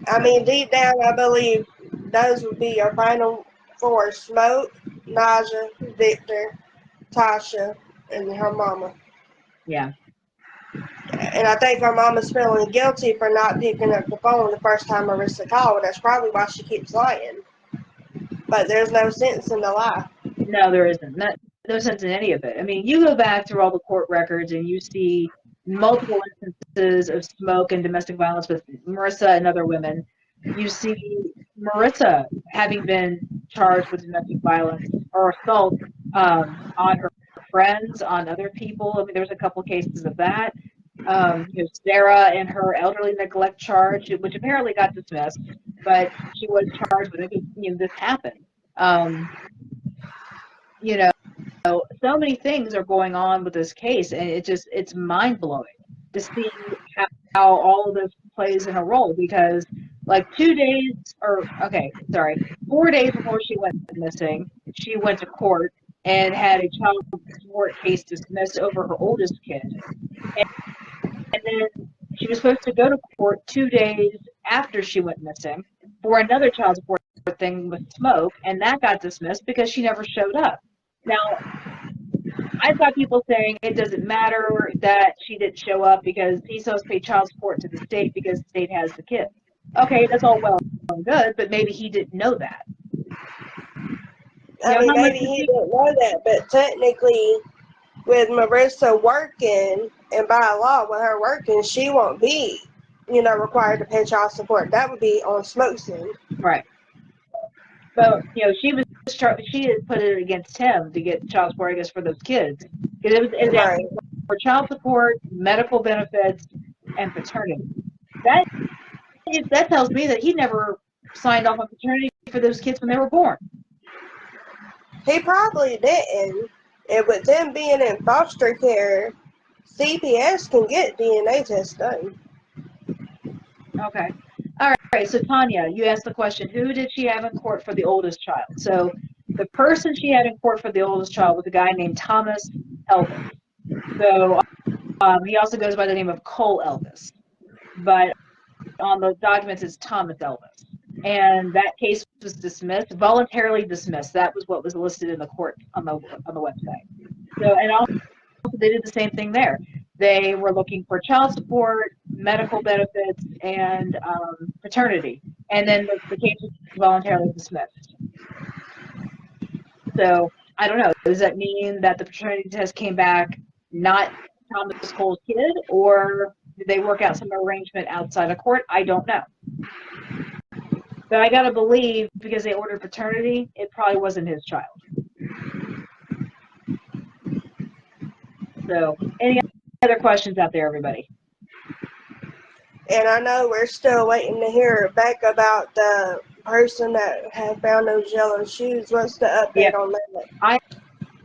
Speaker 2: I mean, deep down, I believe those would be your final four: Smoke, Naja, Victor, Tasha, and her mama.
Speaker 1: Yeah.
Speaker 2: And I think her mama's feeling guilty for not picking up the phone the first time Marissa called. That's probably why she keeps lying. But there's no sense in the lie.
Speaker 1: No, there isn't.
Speaker 3: no sense in any of it. I mean, you go back through all the court records and you see multiple instances of smoke and domestic violence with Marissa and other women. You see Marissa having been charged with domestic violence or assault on her friends, on other people. I mean, there was a couple cases of that. Sarah and her elderly neglect charge, which apparently got dismissed, but she was charged with it. This happened. So many things are going on with this case, and it's mind blowing to see how all of this plays in a role. Because like 4 days before she went missing, she went to court and had a child support case dismissed over her oldest kid. And then she was supposed to go to court 2 days after she went missing for another child support thing with smoke, and that got dismissed because she never showed up. Now, I've got people saying it doesn't matter that she didn't show up because he's supposed to pay child support to the state because the state has the kid. Okay, that's all well and good, but maybe he didn't know that.
Speaker 2: I mean, maybe he didn't know that, but technically, with Marissa working, and by law, with her working, she won't be, required to pay child support. That would be on Smoke's end.
Speaker 3: Right. But, she had put it against him to get child support, I guess, for those kids. Because it was asking for child support, medical benefits, and paternity. That tells me that he never signed off on paternity for those kids when they were born.
Speaker 2: He probably didn't. And with them being in foster care, CPS can get DNA tests done.
Speaker 3: Okay. All right. So, Tanya, you asked the question, who did she have in court for the oldest child? So, the person she had in court for the oldest child was a guy named Thomas Elvis. So, he also goes by the name of Cole Elvis. But on the documents, it's Thomas Elvis. And that case was dismissed, voluntarily dismissed. That was what was listed in the court on the website. So, and also they did the same thing there. They were looking for child support, medical benefits, and paternity. And then the case was voluntarily dismissed. So, I don't know. Does that mean that the paternity test came back not Thomas Cole's kid, or did they work out some arrangement outside of court? I don't know. But I gotta believe, because they ordered paternity, it probably wasn't his child. So, any other questions out there, everybody?
Speaker 2: And I know we're still waiting to hear back about the person that had found those yellow shoes. What's the update on that?
Speaker 3: I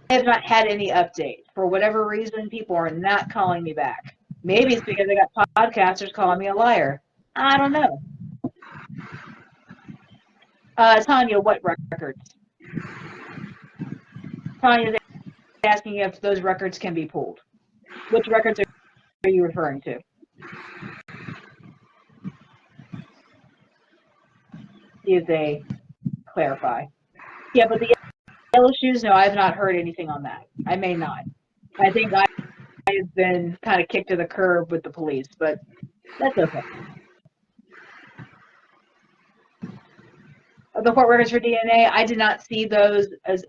Speaker 3: have not had any update. For whatever reason, people are not calling me back. Maybe it's because I got podcasters calling me a liar. I don't know. Tanya, what records? Tanya's asking if those records can be pulled. Which records are you referring to? See if they clarify. Yeah, but the yellow shoes, no, I have not heard anything on that. I may not. I think I have been kind of kicked to the curb with the police, but that's okay. The court records for DNA, I did not see those as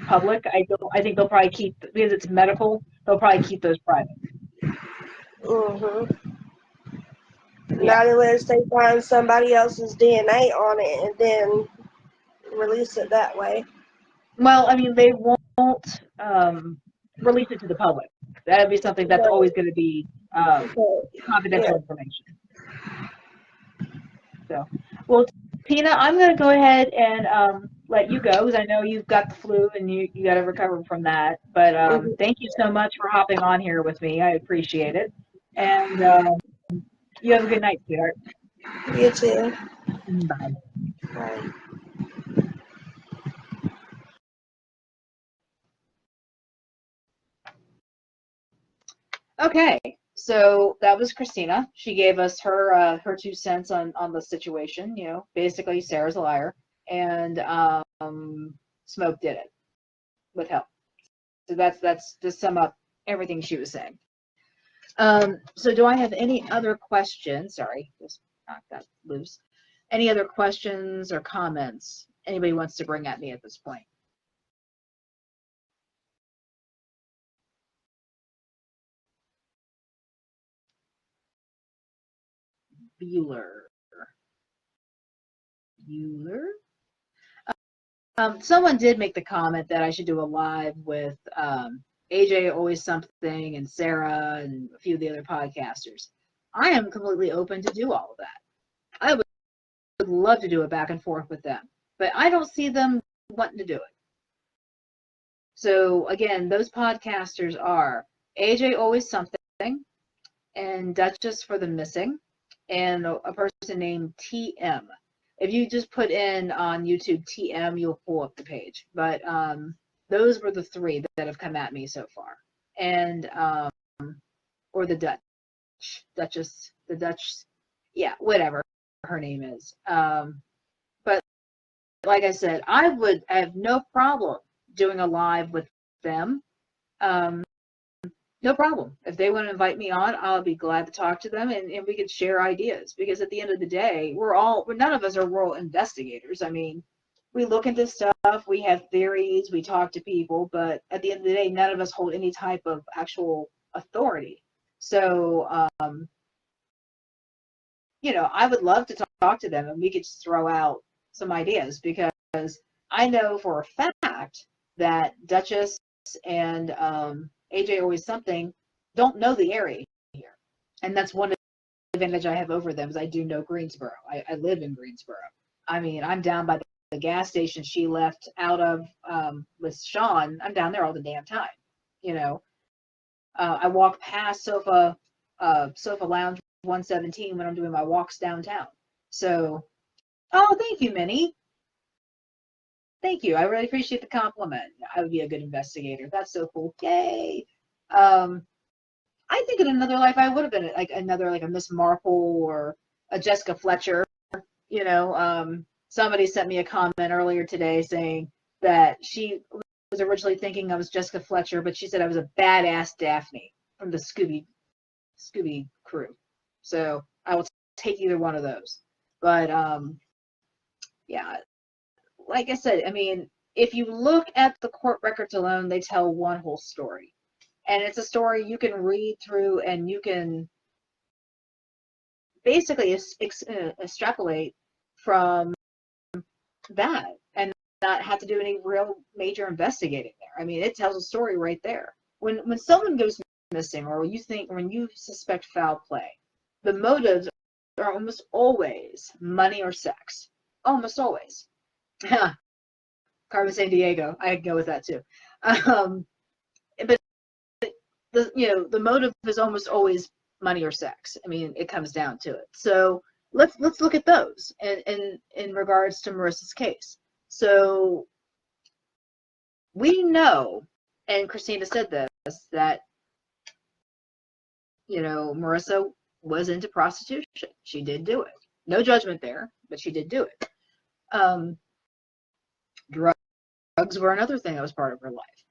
Speaker 3: public. I think they'll probably keep, because it's medical, they'll probably keep those private.
Speaker 2: Not unless they find somebody else's DNA on it and then release it that way.
Speaker 3: Well, I mean, they won't release it to the public. That would be something that's always going to be confidential information. So, well, Tina, I'm going to go ahead and let you go, because I know you've got the flu and you got to recover from that. But thank you so much for hopping on here with me. I appreciate it. And you have a good night, sweetheart.
Speaker 2: You too.
Speaker 3: Bye.
Speaker 2: Bye.
Speaker 3: Okay, so that was Christina. She gave us her 2 cents on the situation. Basically Sarah's a liar, and Smoke did it with help. So that's to sum up everything she was saying. So do I have any other questions? Sorry, just knocked that loose. Any other questions or comments anybody wants to bring at me at this point? Bueller. Someone did make the comment that I should do a live with AJ Always Something and Sarah and a few of the other podcasters. I am completely open to do all of that. I would love to do a back and forth with them, but I don't see them wanting to do it. So again, those podcasters are AJ Always Something and Duchess for the Missing and a person named TM. If you just put in on YouTube TM, you'll pull up the page. But those were the three that have come at me so far. And, or the Duchess, yeah, whatever her name is. But like I said, I would have no problem doing a live with them. No problem. If they want to invite me on, I'll be glad to talk to them and we could share ideas, because at the end of the day, none of us are rural investigators. I mean, we look into stuff, we have theories, we talk to people, but at the end of the day, none of us hold any type of actual authority. So, I would love to talk to them and we could just throw out some ideas, because I know for a fact that Duchess and AJ Always Something don't know the area here. And that's one advantage I have over them, is I do know Greensboro. I live in Greensboro. I mean, I'm down by the gas station she left out of with Sean. I'm down there all the damn time. I walk past Sofa Lounge 117 when I'm doing my walks downtown. So, oh, thank you, Minnie. Thank you. I really appreciate the compliment. I would be a good investigator. That's so cool. Yay. I think in another life I would have been like a Miss Marple or a Jessica Fletcher. Somebody sent me a comment earlier today saying that she was originally thinking I was Jessica Fletcher, but she said I was a badass Daphne from the Scooby crew. So I will take either one of those. But yeah. Like I said, I mean, if you look at the court records alone, they tell one whole story. And it's a story you can read through and you can basically extrapolate from that and not have to do any real major investigating there. I mean, it tells a story right there. When someone goes missing, or when you suspect foul play, the motives are almost always money or sex. Almost always. Carmen Sandiego, I can go with that too. But the motive is almost always money or sex. I mean, it comes down to it. So let's look at those in regards to Marissa's case. So we know, and Christina said this, that Marissa was into prostitution. She did do it. No judgment there, but she did do it. Drugs were another thing that was part of her life.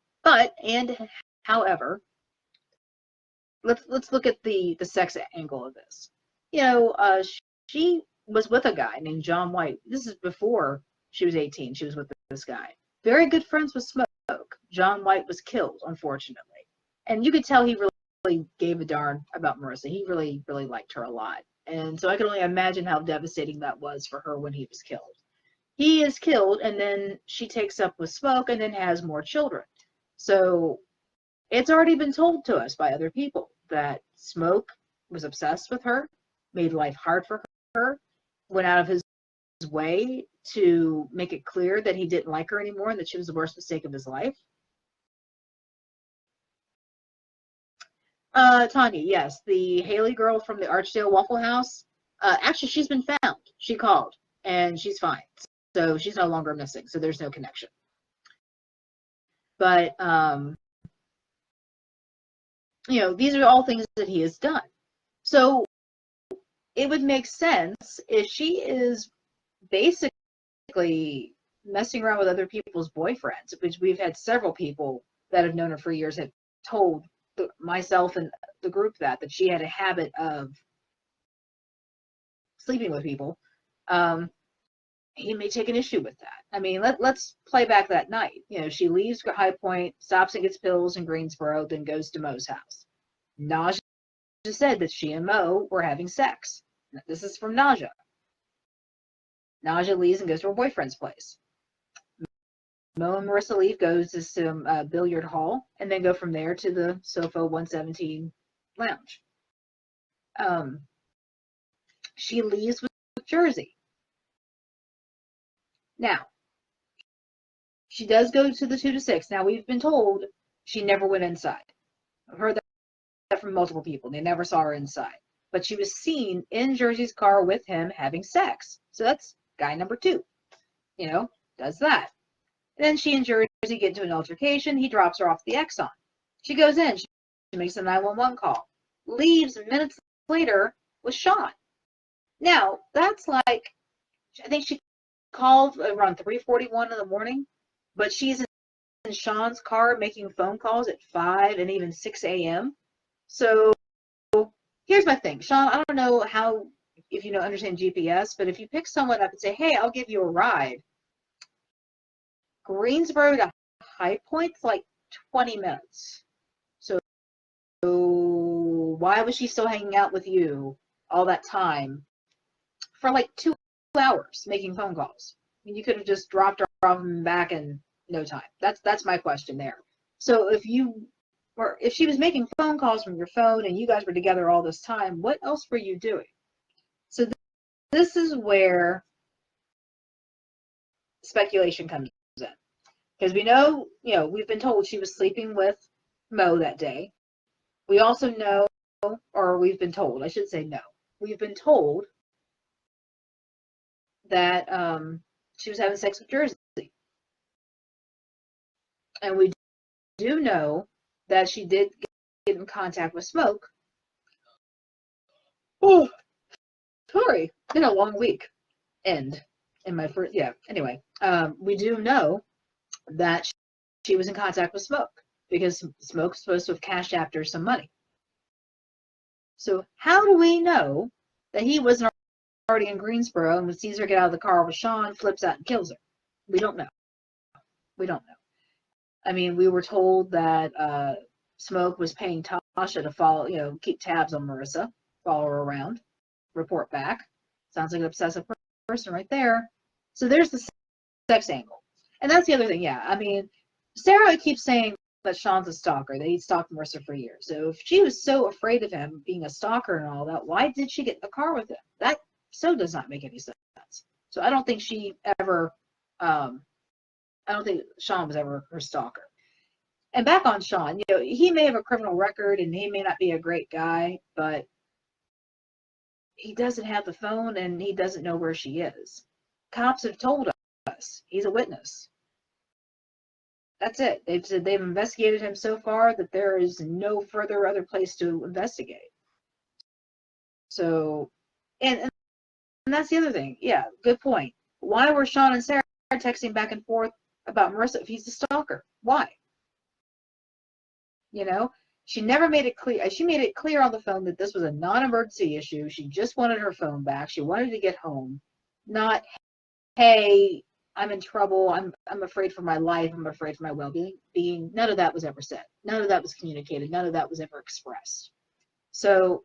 Speaker 3: However, let's look at the sex angle of this. She was with a guy named John White. This is before she was 18. She was with this guy. Very good friends with Smoke. John White was killed, unfortunately. And you could tell he really gave a darn about Marissa. He really, really liked her a lot. And so I can only imagine how devastating that was for her when he was killed. He is killed, and then she takes up with Smoke and then has more children. So it's already been told to us by other people that Smoke was obsessed with her, made life hard for her, went out of his way to make it clear that he didn't like her anymore and that she was the worst mistake of his life. Tanya, yes, the Haley girl from the Archdale Waffle House. Actually, she's been found. She called, and she's fine. So she's no longer missing. So there's no connection. But these are all things that he has done. So it would make sense if she is basically messing around with other people's boyfriends, which we've had several people that have known her for years have told myself and the group that she had a habit of sleeping with people. He may take an issue with that. I mean, let's play back that night. She leaves High Point, stops and gets pills in Greensboro, then goes to Mo's house. Naja said that she and Mo were having sex. This is from Naja. Naja leaves and goes to her boyfriend's place. Mo and Marissa leave, goes to some billiard hall, and then go from there to the Sofa 117 lounge. She leaves with Jersey. Now, she does go to the 2 to 6. Now, we've been told she never went inside. I've heard that from multiple people. They never saw her inside. But she was seen in Jersey's car with him having sex. So that's guy number 2. Does that. And then she and Jersey get into an altercation. He drops her off the Exxon. She goes in. She makes a 911 call. Leaves minutes later with Sean. Now, that's like, I think she called around 3:41 in the morning, but she's in Sean's car making phone calls at 5 and even 6 a.m. So here's my thing. Sean, I don't know if you understand GPS, but if you pick someone up and say, hey, I'll give you a ride, Greensboro to High Point's like 20 minutes. So why was she still hanging out with you all that time for like 2 hours making phone calls? I mean, you could have just dropped her off and back in no time. That's my question there. So if she was making phone calls from your phone and you guys were together all this time, what else were you doing? So this is where speculation comes in. Because we know, we've been told she was sleeping with Mo that day. We also know, or we've been told, I should say no. We've been told that she was having sex with Jersey. And we do know that she did get in contact with Smoke. Oh, sorry. It's been a long week. Anyway, we do know that she was in contact with Smoke because Smoke's supposed to have cashed after some money. So how do we know that he wasn't already in Greensboro and when sees her get out of the car with Sean, flips out and kills her? We don't know. I mean, we were told that Smoke was paying Tasha to follow, keep tabs on Marissa, follow her around, report back. Sounds like an obsessive person right there. So there's the sex angle. And that's the other thing, yeah. I mean, Sarah keeps saying that Sean's a stalker, that he stalked Marissa for years. So if she was so afraid of him being a stalker and all that, why did she get in the car with him? That so does not make any sense. So I don't think she ever, I don't think Sean was ever her stalker. And back on Sean, he may have a criminal record and he may not be a great guy, but he doesn't have the phone and he doesn't know where she is. Cops have told us he's a witness. That's it. They've said they've investigated him so far that there is no further other place to investigate. So, and that's the other thing. Yeah, good point. Why were Sean and Sarah texting back and forth about Marissa if he's a stalker? Why? She never made it clear. She made it clear on the phone that this was a non-emergency issue. She just wanted her phone back. She wanted to get home. Not, hey, I'm in trouble. I'm afraid for my life. I'm afraid for my well-being. None of that was ever said. None of that was communicated. None of that was ever expressed. So,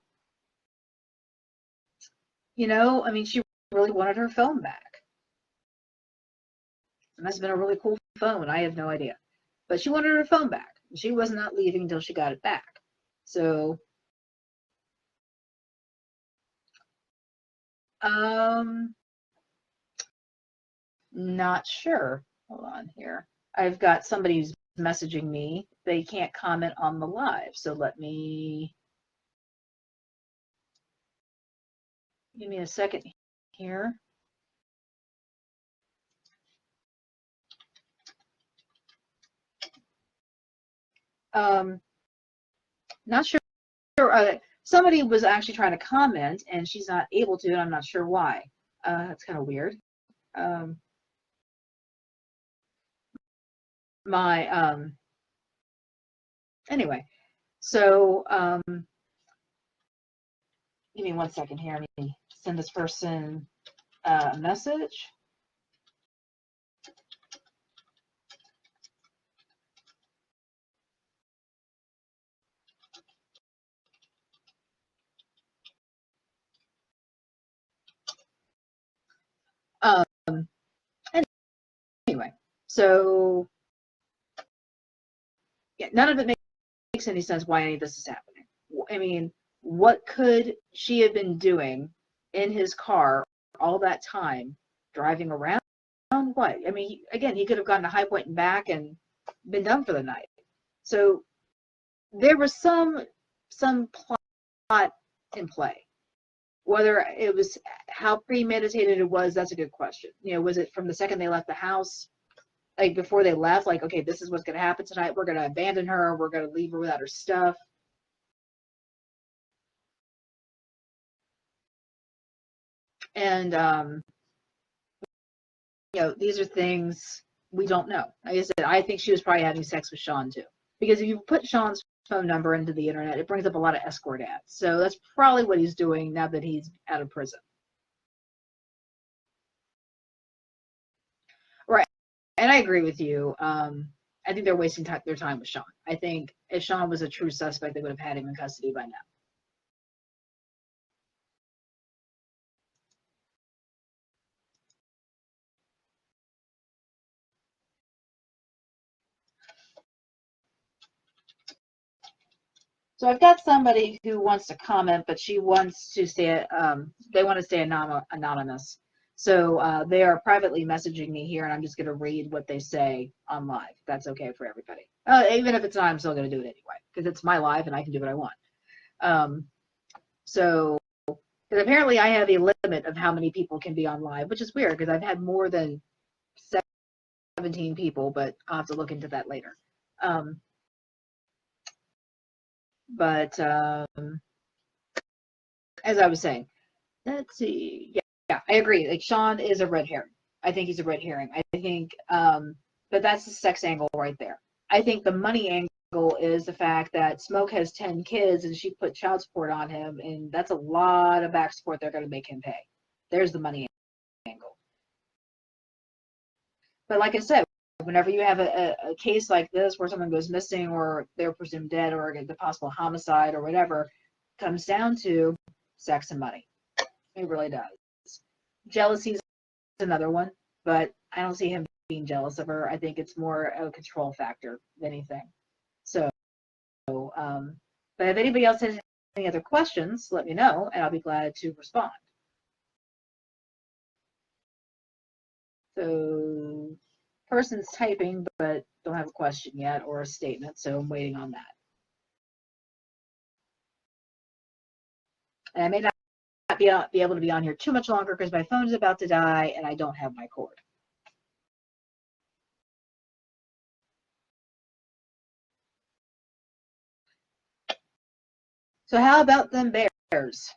Speaker 3: I mean, she really wanted her phone back. It must have been a really cool phone. I have no idea. But she wanted her phone back. She was not leaving until she got it back. So, not sure. Hold on here. I've got somebody who's messaging me. They can't comment on the live. So give me a second here. Not sure. Somebody was actually trying to comment and she's not able to, and I'm not sure why. That's kind of weird. Anyway, so give me 1 second here. Let me send this person a message. So, yeah, none of it makes any sense why any of this is happening. I mean, what could she have been doing in his car all that time, driving around? What? I mean, again, he could have gotten to High Point and back and been done for the night. So there was some plot in play. Whether it was how premeditated it was, that's a good question. You know, was it from the second they left the house, like before they left, like, okay, this is what's going to happen tonight. We're going to abandon her. We're going to leave her without her stuff. And, you know, these are things we don't know. Like I said, I think she was probably having sex with Sean too. Because if you put Sean's phone number into the internet, it brings up a lot of escort ads. So that's probably what he's doing now that he's out of prison. Right. And I agree with you. I think they're wasting their time with Sean. I think if Sean was a true suspect, they would have had him in custody by now. So I've got somebody who wants to comment, but she wants to stay. They want to stay anonymous. So they are privately messaging me here, and I'm just going to read what they say on live. That's okay for everybody. Even if it's not, I'm still going to do it anyway because it's my live and I can do what I want. So because apparently I have a limit of how many people can be on live, which is weird because I've had more than 17 people, but I'll have to look into that later. But as I was saying, let's see. Yeah, I agree. Like Sean is a red herring. I think he's a red herring. I think, but that's the sex angle right there. I think the money angle is the fact that Smoke has 10 kids and she put child support on him, and that's a lot of back support they're going to make him pay. There's the money angle. But like I said, whenever you have a case like this where someone goes missing or they're presumed dead or the possible homicide or whatever, comes down to sex and money. It really does. Jealousy is another one, but I don't see him being jealous of her. I think it's more a control factor than anything. So, but if anybody else has any other questions, let me know, and I'll be glad to respond. So, person's typing, but don't have a question yet or a statement, so I'm waiting on that. And I may not be able to be on here too much longer because my phone is about to die and I don't have my cord. So how about them Bears?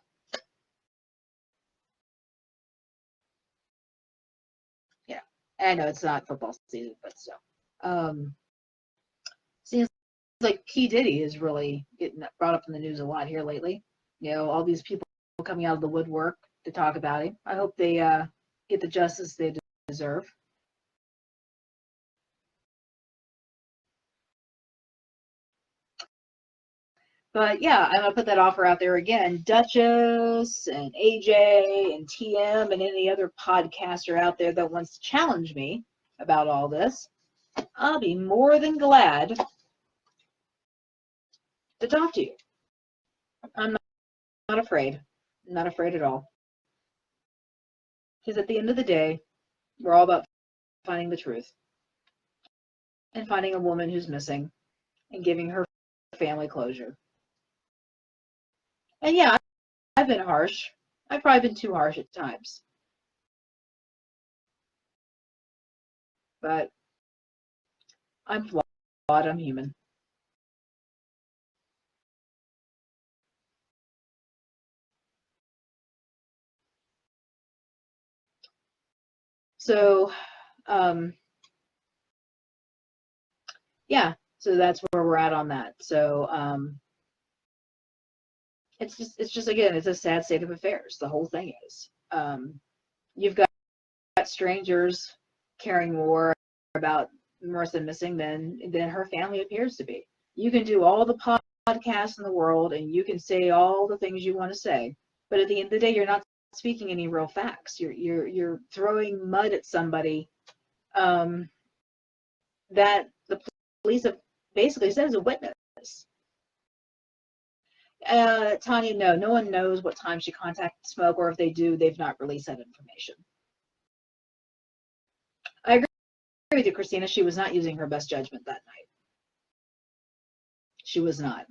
Speaker 3: Yeah, I know it's not football season, but still. Seems like P. Diddy is really getting brought up in the news a lot here lately. You know, all these people coming out of the woodwork to talk about him. I hope they get the justice they deserve. But yeah, I'm gonna put that offer out there again. Duchess and AJ and TM and any other podcaster out there that wants to challenge me about all this, I'll be more than glad to talk to you. I'm not afraid. I'm not afraid at all. Because at the end of the day, we're all about finding the truth and finding a woman who's missing and giving her family closure. And yeah, I've been harsh. I've probably been too harsh at times. But I'm flawed. I'm human. So, yeah, so that's where we're at on that. So, it's just again, it's a sad state of affairs. The whole thing is. You've got strangers caring more about Marissa missing than her family appears to be. You can do all the podcasts in the world and you can say all the things you want to say, but at the end of the day, you're not speaking any real facts. You're throwing mud at somebody that the police have basically said is a witness. Tanya, no one knows what time she contacted Smoke, or if they do, they've not released that information. I agree with you, Christina. She was not using her best judgment that night. She was not.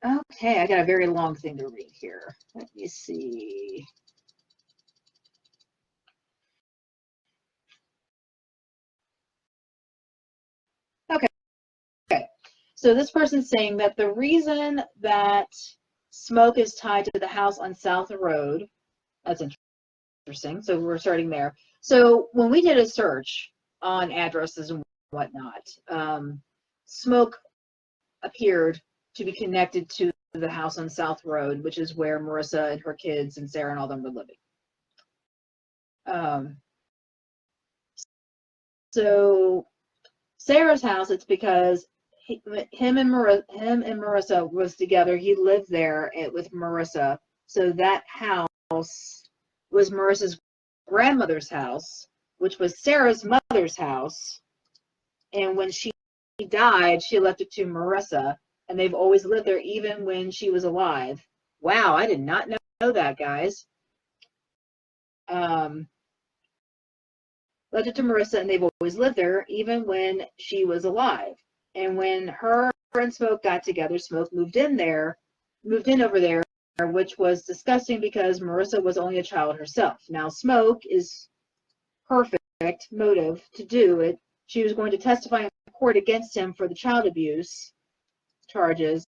Speaker 3: Okay, I got a very long thing to read here. Let me see. Okay. So this person's saying that the reason that Smoke is tied to the house on South Road, that's interesting. So we're starting there. So when we did a search on addresses and whatnot, Smoke appeared to be connected to the house on South Road, which is where Marissa and her kids and Sarah and all them were living. So Sarah's house, it's because him and Marissa was together. He lived there with Marissa. So that house was Marissa's grandmother's house, which was Sarah's mother's house. And when she died, she left it to Marissa, and they've always lived there even when she was alive. Wow, I did not know that, guys. Left it to Marissa, and they've always lived there even when she was alive. And when her and Smoke got together, Smoke moved in over there, which was disgusting because Marissa was only a child herself. Now, Smoke is perfect motive to do it. She was going to testify in court against him for the child abuse charges.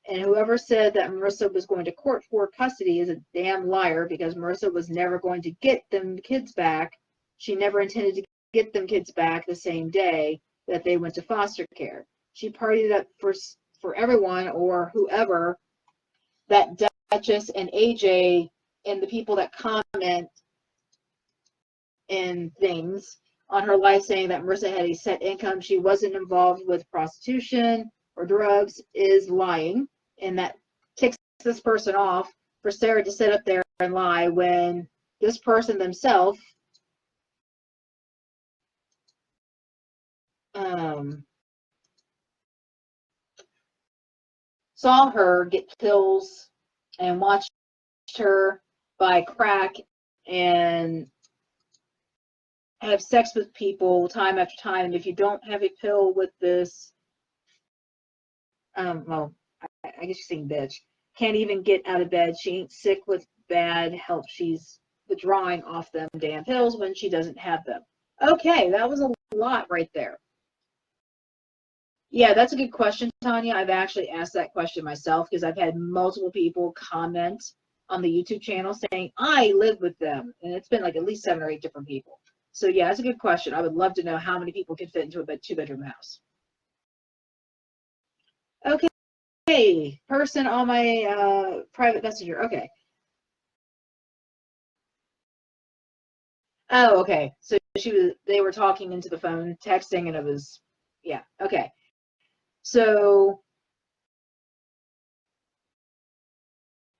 Speaker 3: And whoever said that Marissa was going to court for custody is a damn liar, because Marissa was never going to get them kids back. She never intended to get them kids back the same day that they went to foster care. She partied up for everyone or whoever, that Duchess and AJ and the people that comment and things on her life saying that Marissa had a set income, she wasn't involved with prostitution or drugs, is lying. And that ticks this person off for Sarah to sit up there and lie when this person themselves saw her get pills and watched her buy crack and have sex with people time after time. And if you don't have a pill with this, well, I guess she's saying bitch, can't even get out of bed. She ain't sick with bad help. She's withdrawing off them damn pills when she doesn't have them. Okay, that was a lot right there. Yeah, that's a good question, Tanya. I've actually asked that question myself because I've had multiple people comment on the YouTube channel saying, I live with them. And it's been like at least 7 or 8 different people. So yeah, that's a good question. I would love to know how many people can fit into a 2-bedroom house. Okay, person on my private messenger. Okay. Oh, okay. So they were talking into the phone, texting, and it was, yeah, okay. So,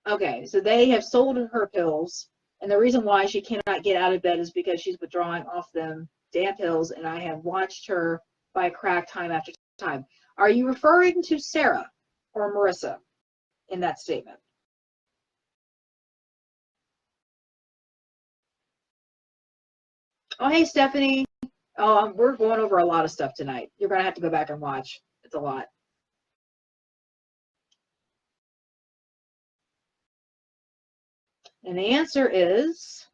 Speaker 3: okay, so they have sold her pills, and the reason why she cannot get out of bed is because she's withdrawing off them damn pills, and I have watched her buy crack time after time. Are you referring to Sarah or Marissa in that statement? Oh, hey, Stephanie. Oh, we're going over a lot of stuff tonight. You're going to have to go back and watch. It's a lot. And the answer is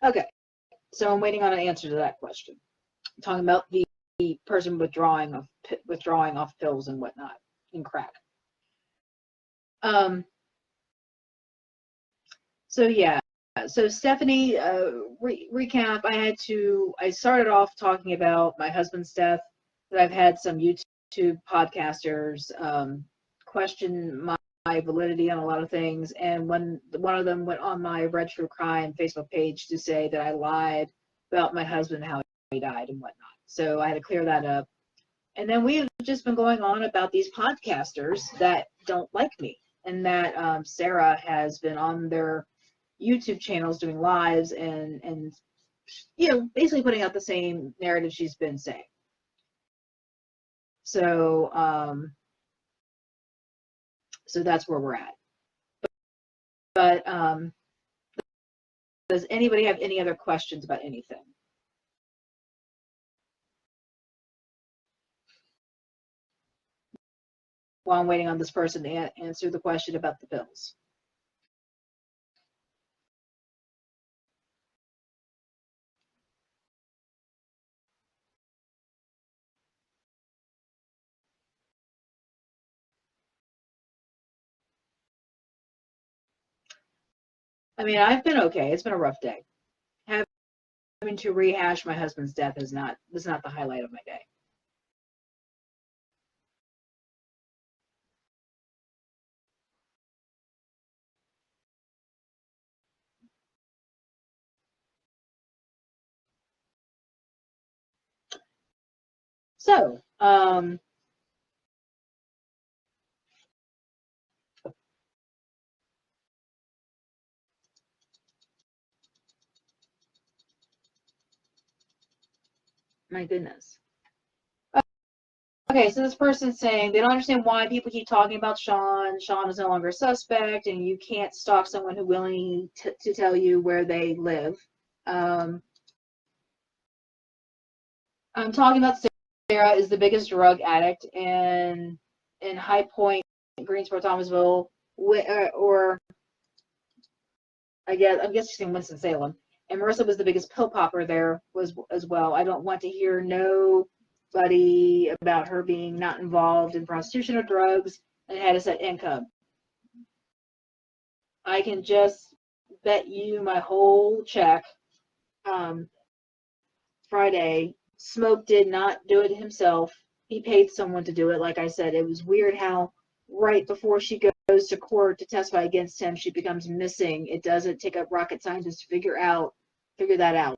Speaker 3: okay. So I'm waiting on an answer to that question. talking about the person withdrawing off pills and whatnot, and crack. So yeah, so Stephanie, recap. I started off talking about my husband's death. That I've had some YouTube podcasters question my validity on a lot of things, and one of them went on my Red True Crime Facebook page to say that I lied about my husband, how he died and whatnot. So I had to clear that up. And then we have just been going on about these podcasters that don't like me, and that Sarah has been on their YouTube channels doing lives and basically putting out the same narrative she's been saying. So so that's where we're at. But does anybody have any other questions about anything? While I'm waiting on this person to answer the question about the bills. I mean, I've been okay. It's been a rough day. Having to rehash my husband's death was not the highlight of my day. So, my goodness. Okay, so this person's saying they don't understand why people keep talking about Sean. Sean is no longer a suspect, and you can't stalk someone who's willing to tell you where they live. I'm talking about Sarah is the biggest drug addict in High Point, Greensboro, Thomasville, or I'm guessing Winston-Salem. And Marissa was the biggest pill popper there as well. I don't want to hear nobody about her being not involved in prostitution or drugs and had a set income. I can just bet you my whole check. Friday, Smoke did not do it himself. He paid someone to do it. Like I said, it was weird how right before she goes to court to testify against him, she becomes missing. It doesn't take a rocket scientist to figure that out.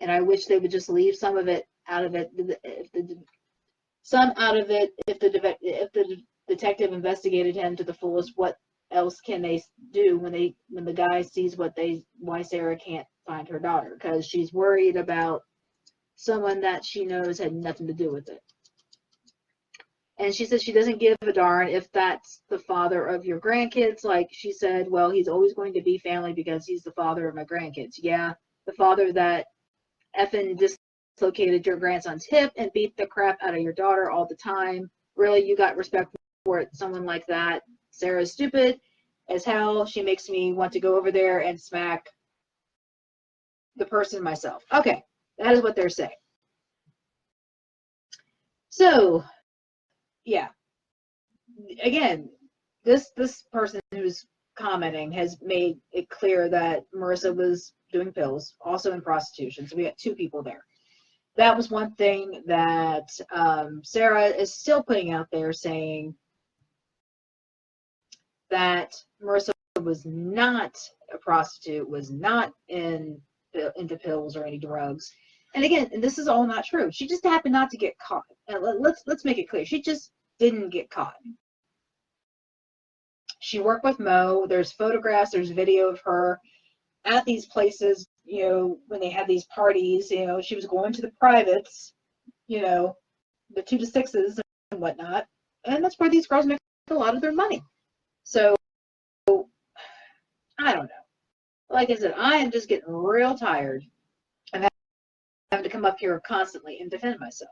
Speaker 3: And I wish they would just leave some of it out of it. If the detective investigated him to the fullest, what else can they do when the guy sees why Sarah can't find her daughter? Because she's worried about someone that she knows had nothing to do with it. And she says she doesn't give a darn if that's the father of your grandkids. Like she said, well, he's always going to be family because he's the father of my grandkids. Yeah, the father that effing dislocated your grandson's hip and beat the crap out of your daughter all the time. Really, you got respect for it? Someone like that. Sarah's stupid as hell. She makes me want to go over there and smack the person myself. Okay, that is what they're saying. So, yeah. Again, this person who's commenting has made it clear that Marissa was doing pills, also in prostitution. So we got two people there. That was one thing that Sarah is still putting out there, saying that Marissa was not a prostitute, was not into pills or any drugs. And again, this is all not true. She just happened not to get caught. Let's make it clear. She just didn't get caught. She worked with Mo. There's photographs, there's video of her at these places, when they had these parties. She was going to the privates, the 2 to 6s and whatnot. And that's where these girls make a lot of their money. So, I don't know. Like I said, I am just getting real tired of having to come up here constantly and defend myself.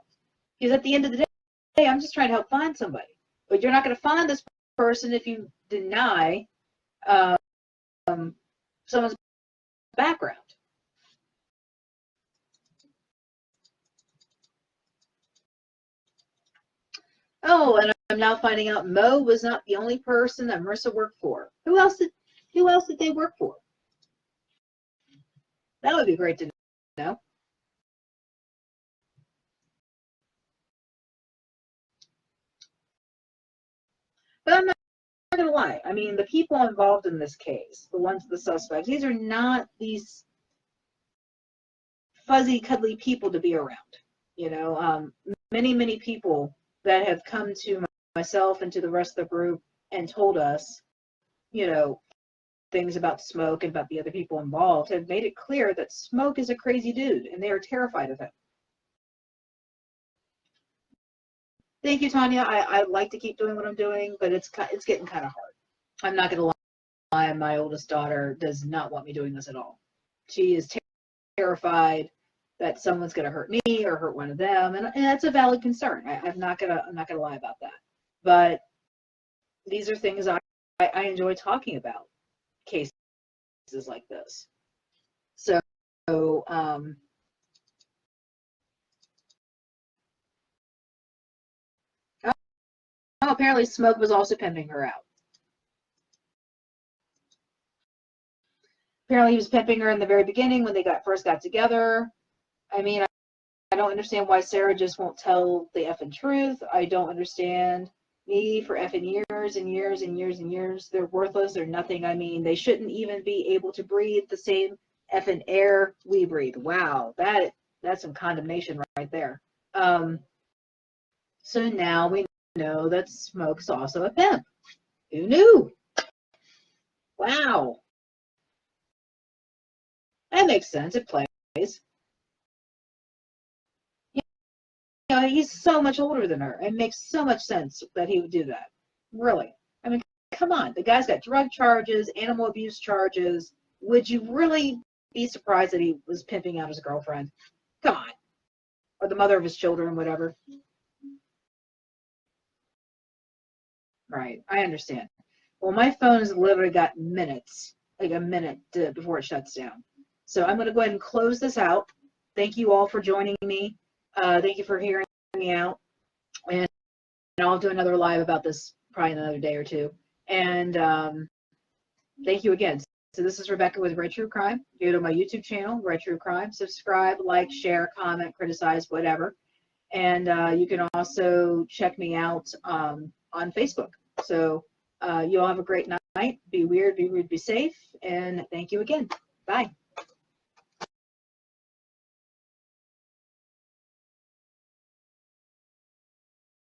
Speaker 3: Because at the end of the day, I'm just trying to help find somebody. But you're not going to find this person if you deny someone's background. Oh, and I'm now finding out Mo was not the only person that Marissa worked for. Who else did they work for? That would be great to know. But I'm not gonna lie. I mean, the people involved in this case, the suspects, these are not these fuzzy, cuddly people to be around. You know, many people that have come to myself and to the rest of the group and told us, you know, things about Smoke and about the other people involved have made it clear that Smoke is a crazy dude and they are terrified of him. Thank you, Tanya. I like to keep doing what I'm doing, but it's getting kind of hard. I'm not going to lie. My oldest daughter does not want me doing this at all. She is terrified that someone's going to hurt me or hurt one of them, and that's a valid concern. I'm not gonna lie about that. But these are things I enjoy talking about, cases like this. So, apparently Smoke was also pimping her out. Apparently he was pimping her in the very beginning when they first got together. I mean, I don't understand why Sarah just won't tell the effing truth. I don't understand me for effing years and years and years and years. They're worthless. They're nothing. I mean, they shouldn't even be able to breathe the same effing air we breathe. Wow, that's some condemnation right there. So now we know that Smoke's also a pimp. Who knew? Wow. That makes sense. It plays. You know, he's so much older than her. It makes so much sense that he would do that. Really. I mean, come on. The guy's got drug charges, animal abuse charges. Would you really be surprised that he was pimping out his girlfriend? Come on. Or the mother of his children, whatever. Right. I understand. Well, my phone has literally got minutes, like a minute before it shuts down. So I'm going to go ahead and close this out. Thank you all for joining me. Thank you for hearing me out. And I'll do another live about this probably in another day or two. And thank you again. So this is Rebecca with Red True Crime. Go to my YouTube channel, Red True Crime. Subscribe, like, share, comment, criticize, whatever. And you can also check me out on Facebook. So you all have a great night. Be weird, be rude, be safe. And thank you again. Bye.